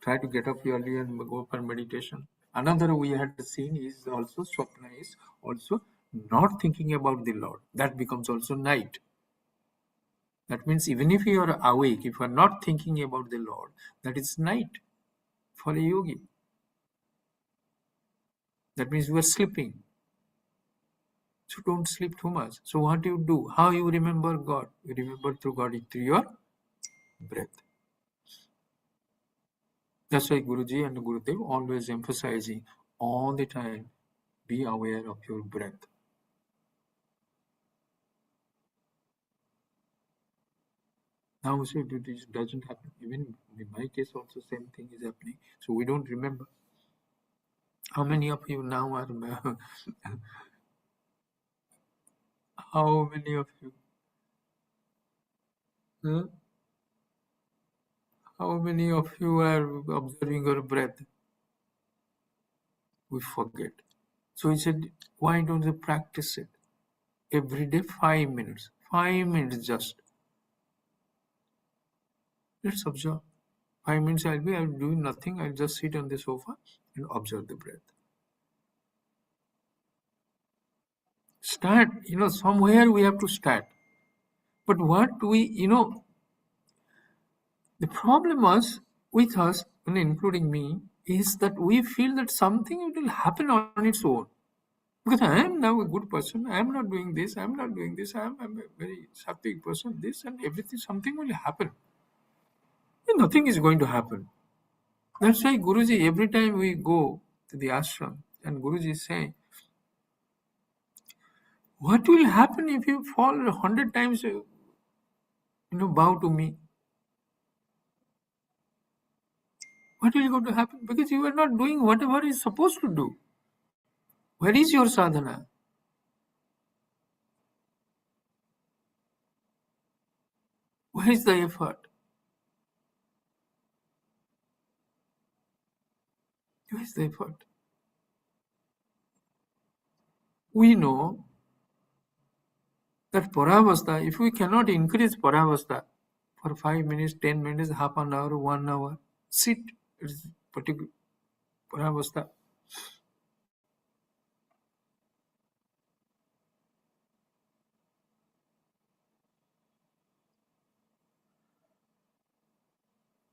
[SPEAKER 1] Try to get up early and go for meditation. Another we had seen is also swapna is also not thinking about the Lord. That becomes also night. That means even if you are awake, if you are not thinking about the Lord, that is night for a yogi. That means you are sleeping. So don't sleep too much. So what you do? How you remember God? You remember through God through your breath. That's why Guruji and Gurudev always emphasizing all the time, be aware of your breath. Now, see, this doesn't happen. Even in my case, also same thing is happening. So we don't remember. How many of you now are? How many of you? Huh? How many of you are observing your breath? We forget. So he said, why don't you practice it every day? 5 minutes. 5 minutes just. Let's observe. 5 minutes I'll do nothing. I'll just sit on the sofa and observe the breath. Start, somewhere we have to start. But what we, the problem was with us, including me, is that we feel that something will happen on its own. Because I am now a good person, I am not doing this, I am not doing this, I am a very sattvic person, this and everything, something will happen. And nothing is going to happen. That's why Guruji, every time we go to the ashram, and Guruji is saying, what will happen if you fall 100 times, bow to me? What will going to happen? Because you are not doing whatever is supposed to do. Where is your sadhana? Where is the effort? Where is the effort? We know that paravastha, if we cannot increase paravastha for 5 minutes, 10 minutes, half an hour, 1 hour, sit, it is particular paravastha.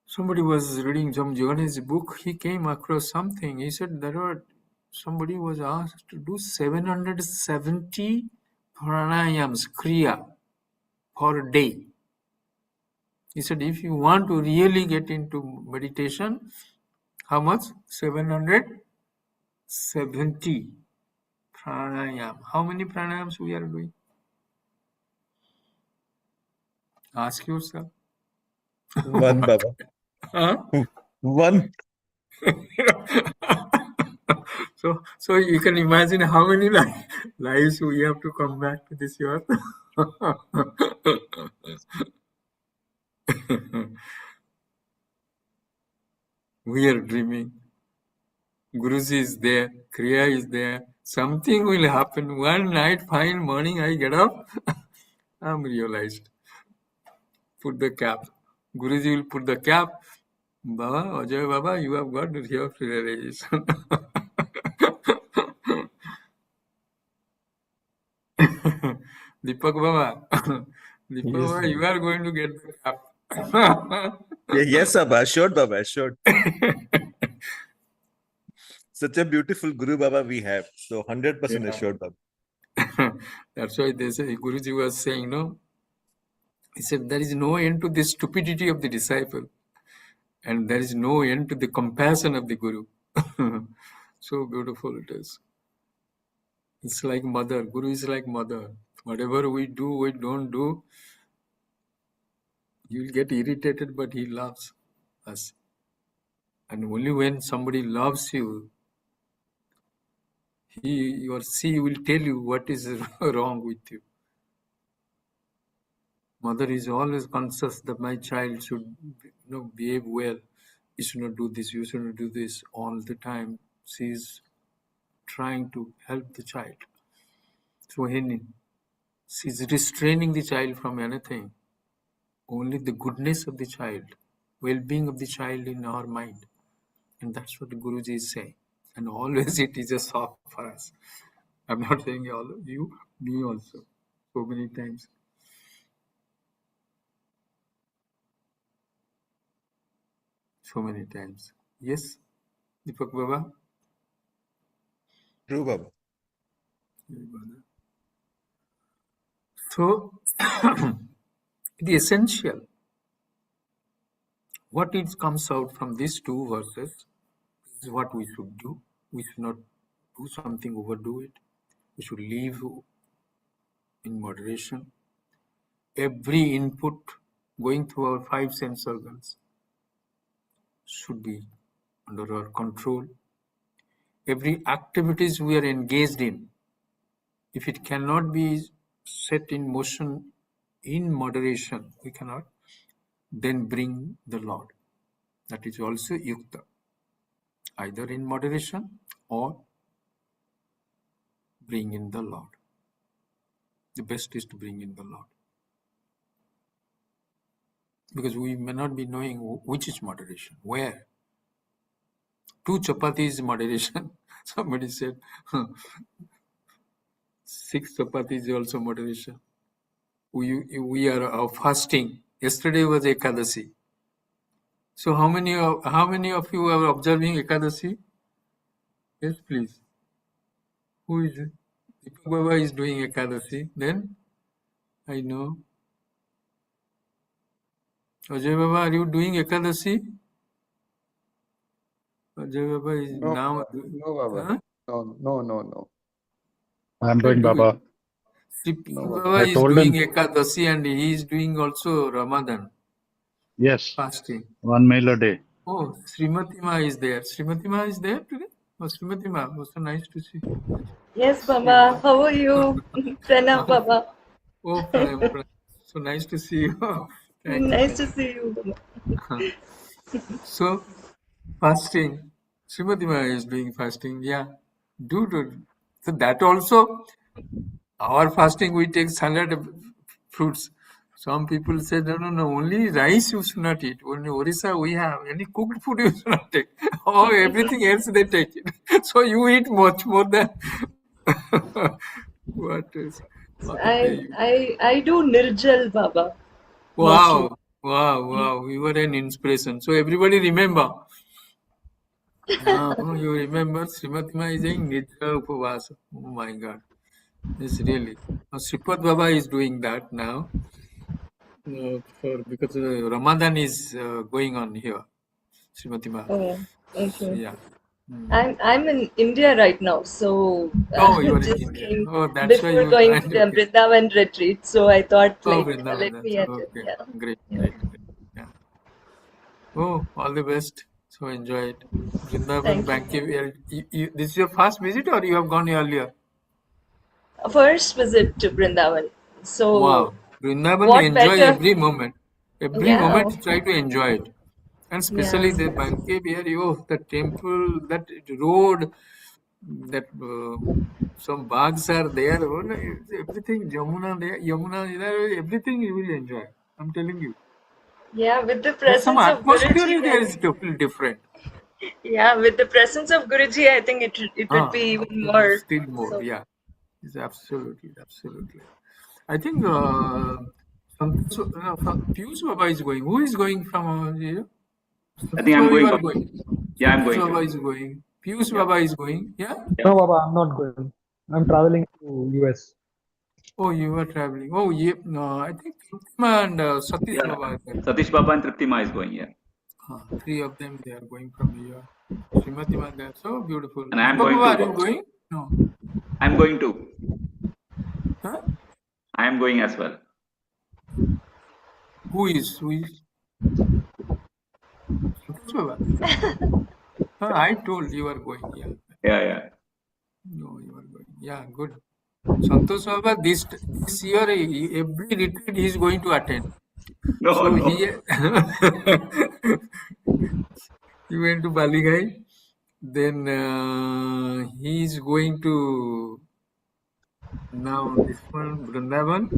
[SPEAKER 1] Somebody was reading some Jagannath's book, he came across something, he said somebody was asked to do 770 pranayams, kriya, for a day. He said, if you want to really get into meditation, how much? 770 pranayam. How many pranayams we are doing? Ask yourself.
[SPEAKER 2] One, Baba.
[SPEAKER 1] Huh?
[SPEAKER 2] One.
[SPEAKER 1] So you can imagine how many lives we have to come back to this earth. We are dreaming. Guruji is there, Kriya is there. Something will happen. One night, fine morning, I get up. I'm realized. Put the cap. Guruji will put the cap. Baba, Ajay Baba, you have got your realization. Deepak Baba, Deepak
[SPEAKER 2] Yes,
[SPEAKER 1] Baba, you
[SPEAKER 2] Baba.
[SPEAKER 1] are going to get the cap.
[SPEAKER 4] Yeah, yes, Baba. Assured, Baba. Assured. Such a beautiful Guru Baba we have. So 100%
[SPEAKER 1] Yeah.
[SPEAKER 4] assured, Baba.
[SPEAKER 1] That's why they say, Guruji was saying, no, he said, there is no end to the stupidity of the disciple, and there is no end to the compassion of the Guru. So beautiful it is. It's like mother. Guru is like mother. Whatever we do, we don't do, you'll get irritated, but he loves us. And only when somebody loves you, he or she will tell you what is wrong with you. Mother is always conscious that my child should behave well. You should not do this, you should not do this all the time. She is trying to help the child. So when she is restraining the child from anything, only the goodness of the child, well-being of the child in our mind. And that's what the Guruji is saying. And always it is a shock for us. I'm not saying all of you, me also, so many times. So many times. Yes, Deepak Baba?
[SPEAKER 4] True, Baba.
[SPEAKER 1] So, the essential, what it comes out from these two verses is what we should do. We should not do something, overdo it. We should live in moderation. Every input going through our five sense organs should be under our control. Every activities we are engaged in, if it cannot be set in motion in moderation, we cannot then bring the Lord. That is also yukta, either in moderation or bring in the Lord. The best is to bring in the Lord. Because we may not be knowing which is moderation, where. 2 chapatis is moderation. Somebody said 6 chapatis is also moderation. We are fasting. Yesterday was Ekadasi. So how many of you are observing Ekadasi? Yes, please. Who is it? Deepak Baba is doing Ekadasi. Then I know. Ajay Baba, are you doing Ekadasi? Ajay Baba is
[SPEAKER 5] No,
[SPEAKER 1] now.
[SPEAKER 5] no, Baba.
[SPEAKER 1] Huh?
[SPEAKER 5] No.
[SPEAKER 6] I'm
[SPEAKER 1] Okay,
[SPEAKER 6] doing,
[SPEAKER 1] do it.
[SPEAKER 6] Baba.
[SPEAKER 5] No,
[SPEAKER 1] Baba
[SPEAKER 6] I
[SPEAKER 1] is
[SPEAKER 6] told
[SPEAKER 1] doing
[SPEAKER 6] him,
[SPEAKER 1] Ekadasi and he is doing also Ramadan
[SPEAKER 6] yes,
[SPEAKER 1] fasting.
[SPEAKER 6] 1 meal a day.
[SPEAKER 1] Oh, Srimati Ma is there. Srimati Ma is there today? Oh, Srimati Ma, it was so nice to see.
[SPEAKER 7] Yes,
[SPEAKER 1] See
[SPEAKER 7] Baba. How are you? Pranam,
[SPEAKER 1] Oh,
[SPEAKER 7] Baba.
[SPEAKER 1] Pranam. So nice to see you. Thank you.
[SPEAKER 7] Nice to see you, Baba.
[SPEAKER 1] So, fasting. Srimati Ma is doing fasting. Yeah. Do. So that also, our fasting, we take salad, fruits. Some people say, no, only rice you should not eat. Only Orissa we have. Any cooked food you should not take. Oh, everything else they take it. So you eat much more than what is what the day you.
[SPEAKER 7] I do Nirjal, Baba. Mostly.
[SPEAKER 1] Wow. You were an inspiration. So everybody remember. Now you remember Srimati Ma is saying Nidra Upavasa. Oh my God. It's really. Sripad Baba is doing that now. Because Ramadan is going on here, Srimati Ma.
[SPEAKER 7] Oh,
[SPEAKER 1] So,
[SPEAKER 7] okay.
[SPEAKER 1] yeah.
[SPEAKER 7] I'm in India right now, so
[SPEAKER 1] Oh, you are in
[SPEAKER 7] just
[SPEAKER 1] India.
[SPEAKER 7] came
[SPEAKER 1] Oh, that's why
[SPEAKER 7] before
[SPEAKER 1] you
[SPEAKER 7] going to
[SPEAKER 1] joined.
[SPEAKER 7] the
[SPEAKER 1] Okay.
[SPEAKER 7] Vrindavan retreat. So I thought,
[SPEAKER 1] Oh,
[SPEAKER 7] like,
[SPEAKER 1] Vrindavan.
[SPEAKER 7] let me attend.
[SPEAKER 1] Okay.
[SPEAKER 7] Yeah.
[SPEAKER 1] Great.
[SPEAKER 7] Yeah.
[SPEAKER 1] Yeah. Oh, all the best. So enjoy it. Vrindavan,
[SPEAKER 7] Thank you.
[SPEAKER 1] Banke, this is your first visit or you have gone earlier?
[SPEAKER 7] First visit to Brindavan. So,
[SPEAKER 1] Wow. Vrindavan,
[SPEAKER 7] what
[SPEAKER 1] enjoy
[SPEAKER 7] better?
[SPEAKER 1] every moment. Every
[SPEAKER 7] Yeah,
[SPEAKER 1] moment, try to enjoy it. And especially
[SPEAKER 7] yeah,
[SPEAKER 1] the Banke Bihari, oh, the temple, that road, that some bags are there, oh, no, everything, Yamuna, there, everything you will enjoy. I'm telling you.
[SPEAKER 7] yeah. With the
[SPEAKER 1] But some
[SPEAKER 7] presence of
[SPEAKER 1] atmosphere
[SPEAKER 7] Guruji,
[SPEAKER 1] is there is totally different.
[SPEAKER 7] yeah, with the presence of Guruji, I think it would be even more.
[SPEAKER 1] Still more,
[SPEAKER 7] So,
[SPEAKER 1] yeah. It's absolutely, absolutely. I think Piyush Baba is going. Who is going from here?
[SPEAKER 8] I think
[SPEAKER 1] Santosh
[SPEAKER 8] I'm
[SPEAKER 1] Baba, you
[SPEAKER 8] going.
[SPEAKER 1] are going.
[SPEAKER 8] Yeah, I'm
[SPEAKER 1] Santosh
[SPEAKER 8] going
[SPEAKER 1] Baba
[SPEAKER 8] to.
[SPEAKER 1] is going. Piyush
[SPEAKER 8] Yeah.
[SPEAKER 1] Baba is going. Yeah.
[SPEAKER 9] No, Baba, I'm not going. I'm traveling to US.
[SPEAKER 1] Oh, you are traveling. Oh, yeah. No, I think Pratima and Satish
[SPEAKER 8] Yeah.
[SPEAKER 1] Baba are there.
[SPEAKER 8] Satish Baba and Triptima is going. Yeah.
[SPEAKER 1] Three of them, they are going from here. Srimati Manda, so beautiful.
[SPEAKER 8] And I'm
[SPEAKER 1] Deepak
[SPEAKER 8] going
[SPEAKER 1] Baba, are you
[SPEAKER 8] to.
[SPEAKER 1] going? No.
[SPEAKER 8] I'm going to.
[SPEAKER 1] Huh?
[SPEAKER 8] I am going as well.
[SPEAKER 1] Who is? Who is? Santosh Baba. I told you are going. Yeah.
[SPEAKER 8] Yeah, yeah.
[SPEAKER 1] No, you are going. Yeah, good. Santosh Baba, this year, every retreat he is going to attend.
[SPEAKER 8] No,
[SPEAKER 1] So
[SPEAKER 8] no.
[SPEAKER 1] he he went to Baligai. Then he is going to now this one Vrindavan,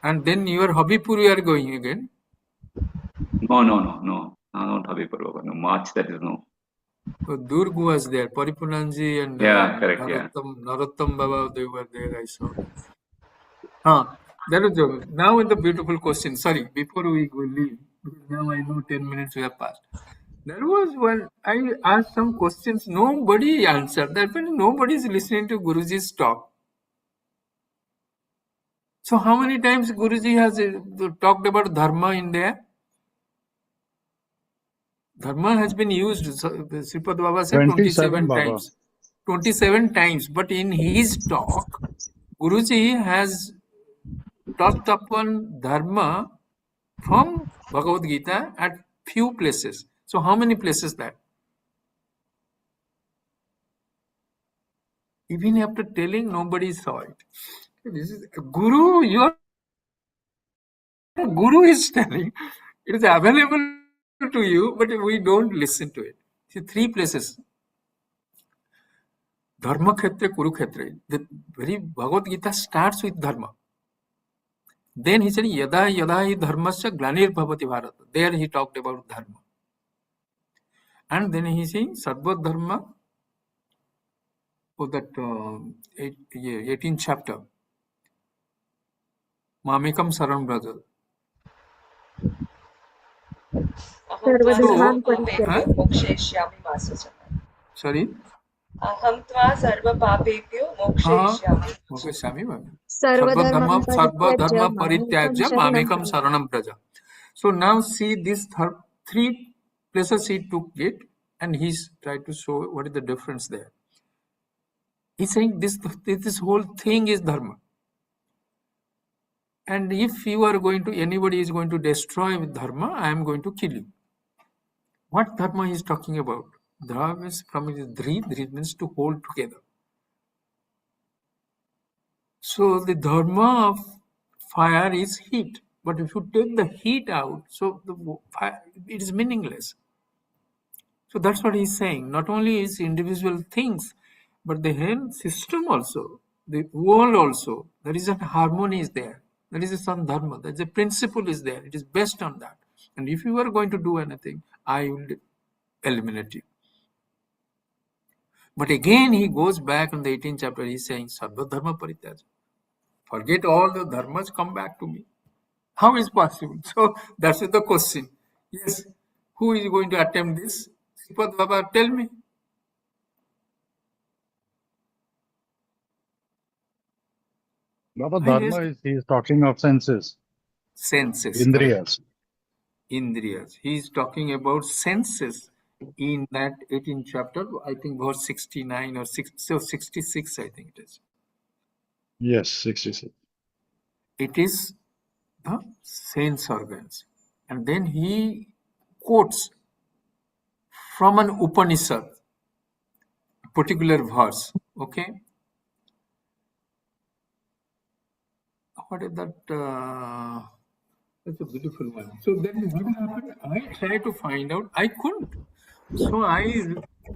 [SPEAKER 1] and then your Habipur you are going again.
[SPEAKER 8] No, no, no, no. Not Habipur Baba. No, March, that is no.
[SPEAKER 1] So Durg was there, Paripunanji and
[SPEAKER 8] Yeah, correct. Yeah.
[SPEAKER 1] Narottam Baba, they were there. I saw them. That was now in the beautiful question. Sorry, before we go leave, because now I know 10 minutes we have passed. There was one, I asked some questions, nobody answered. That means nobody is listening to Guruji's talk. So how many times Guruji has talked about dharma in there? Dharma has been used, Sripad Baba said
[SPEAKER 6] 27,
[SPEAKER 1] 27
[SPEAKER 6] Baba.
[SPEAKER 1] times. 27 times. But in his talk, Guruji has touched upon dharma from Bhagavad Gita at few places. So how many places that? Even after telling, nobody saw it. This is Guru, your Guru is telling. It is available to you, but we don't listen to it. See, three places. Dharma Khetre, Kurukshetra. The very Bhagavad Gita starts with dharma. Then he said, Yada Yada hi dharmasya glanir bhavati bharata. There he talked about dharma. And then he saying, Sarva dharma, for that 18th chapter. Mamekam Saran Brother.
[SPEAKER 7] aham tva
[SPEAKER 10] सर्वधर्मान्
[SPEAKER 7] sarva papebhyo
[SPEAKER 10] परित्यज्य
[SPEAKER 7] mokshayishyami ma suchala.
[SPEAKER 1] Sorry?
[SPEAKER 7] Aham tva sarva papebhyo mokshayishyami.
[SPEAKER 1] Mokshayami. Sarva
[SPEAKER 10] सर्वधर्मान् परित्यज्य
[SPEAKER 1] dharma
[SPEAKER 10] मामेकं
[SPEAKER 1] parityajya
[SPEAKER 10] शरणं
[SPEAKER 1] mamekam
[SPEAKER 10] Vraj.
[SPEAKER 1] saranam praja. So now see these three places he took it and he's tried to show what is the difference there. He's saying this whole thing is dharma. And if you are going to, anybody is going to destroy dharma, I am going to kill you. What dharma he is talking about? Dharma is from dri means to hold together. So the dharma of fire is heat. But if you take the heat out, so the fire, it is meaningless. So that's what he's saying. Not only is individual things, but the whole system also, the world also, there is a harmony is there. There is some dharma. There is a principle is there. It is based on that. And if you are going to do anything, I will eliminate you. But again, he goes back in the 18th chapter. He's saying, Sarva dharma parityaja. Forget all the dharmas, come back to me. How is possible? So that's the question. Yes, who is going to attempt this? Sripad Baba, tell me.
[SPEAKER 6] Baba,
[SPEAKER 1] I
[SPEAKER 6] dharma
[SPEAKER 1] raised
[SPEAKER 6] is, he is talking of senses,
[SPEAKER 1] senses, correct?
[SPEAKER 6] indriyas.
[SPEAKER 1] Indriyas. He is talking about senses in that 18th chapter, I think verse 69 or 66, I think it is.
[SPEAKER 6] Yes, 66.
[SPEAKER 1] It is the sense organs. And then he quotes from an Upanishad, particular verse. Okay, what is that? That's a beautiful one. So then what happened? I tried to find out. I couldn't. So I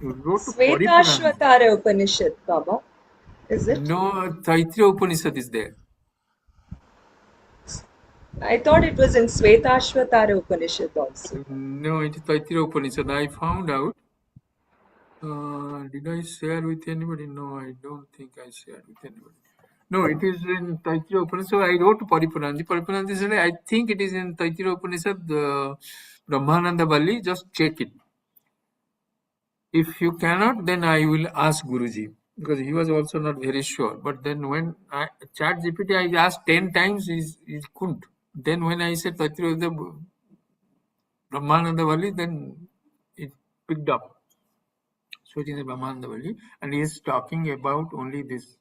[SPEAKER 1] wrote to Paripuran.
[SPEAKER 7] Svetashvatara Upanishad, Baba. Is it?
[SPEAKER 1] No, Taittiriya Upanishad is there.
[SPEAKER 7] I thought it was in Svetashvatara Upanishad also.
[SPEAKER 1] No, it is Taittiriya Upanishad. I found out. Did I share with anybody? No, I don't think I shared with anybody. No, it is in Taittiriya Upanishad. So I wrote to Paripuranji. Paripuranji said, I think it is in Taittiriya Upanishad, Brahmananda Bali. Just check it. If you cannot, then I will ask Guruji, because he was also not very sure. But then when I chat GPT, I asked 10 times, he couldn't. Then when I said Taittiriya Brahmananda Bali, then it picked up. So it is a Brahmananda Bali, and he is talking about only this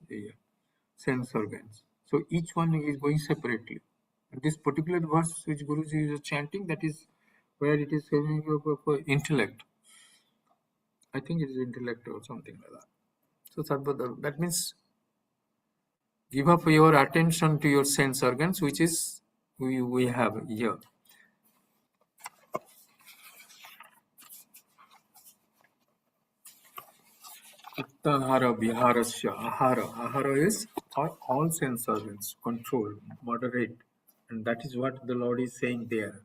[SPEAKER 1] sense organs. So each one is going separately. And this particular verse which Guruji is chanting, that is where it is saying of intellect. I think it is intellect or something like that. So Sarvada, that means give up your attention to your sense organs, which is we have here. Ahara viharasya. Ahara is all sense organs, control, moderate. And that is what the Lord is saying there.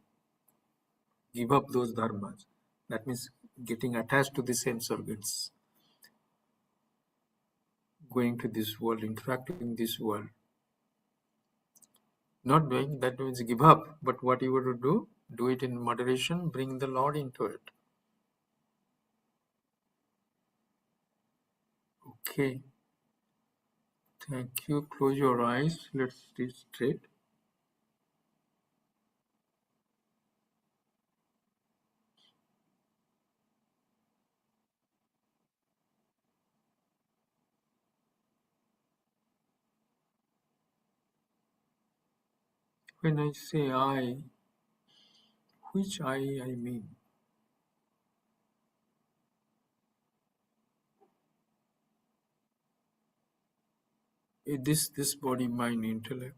[SPEAKER 1] Give up those dharmas. That means getting attached to the sense organs, going to this world, interacting in this world. Not doing that means give up, but what you were to do it in moderation, bring the Lord into it. Okay. Thank you. Close your eyes. Let's stay straight. When I say I, which I mean? This body, mind, intellect.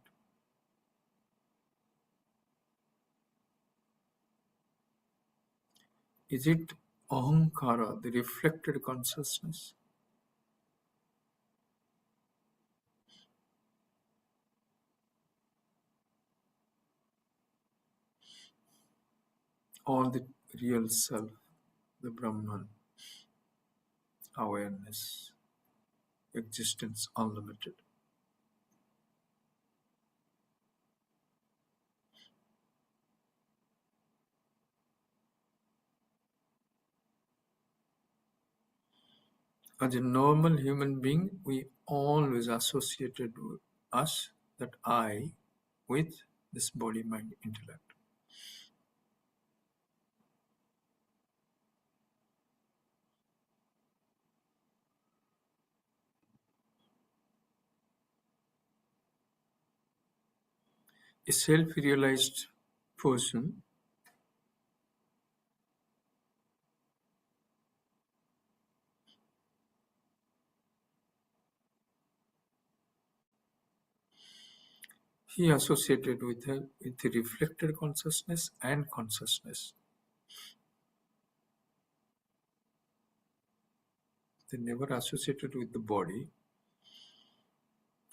[SPEAKER 1] Is it ahankara, the reflected consciousness? Or the real self, the Brahman, awareness, existence unlimited? As a normal human being, we always associated with us, that I, with this body, mind, intellect. A self-realized person he associated with the reflected consciousness and consciousness. They never associated with the body.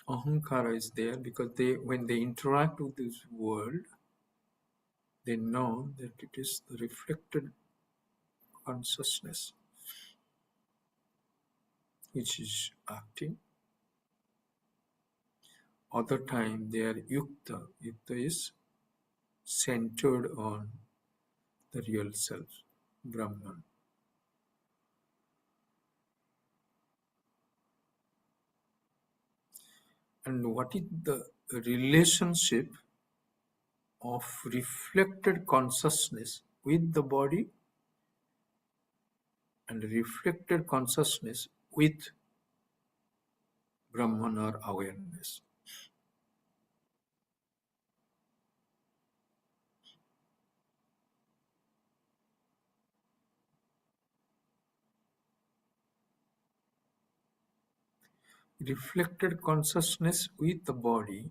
[SPEAKER 1] Ahankara is there because when they interact with this world, they know that it is the reflected consciousness which is acting. Other time they are yukta. Yukta is centered on the real self, Brahman. And what is the relationship of reflected consciousness with the body and reflected consciousness with Brahman or awareness? reflected consciousness with the body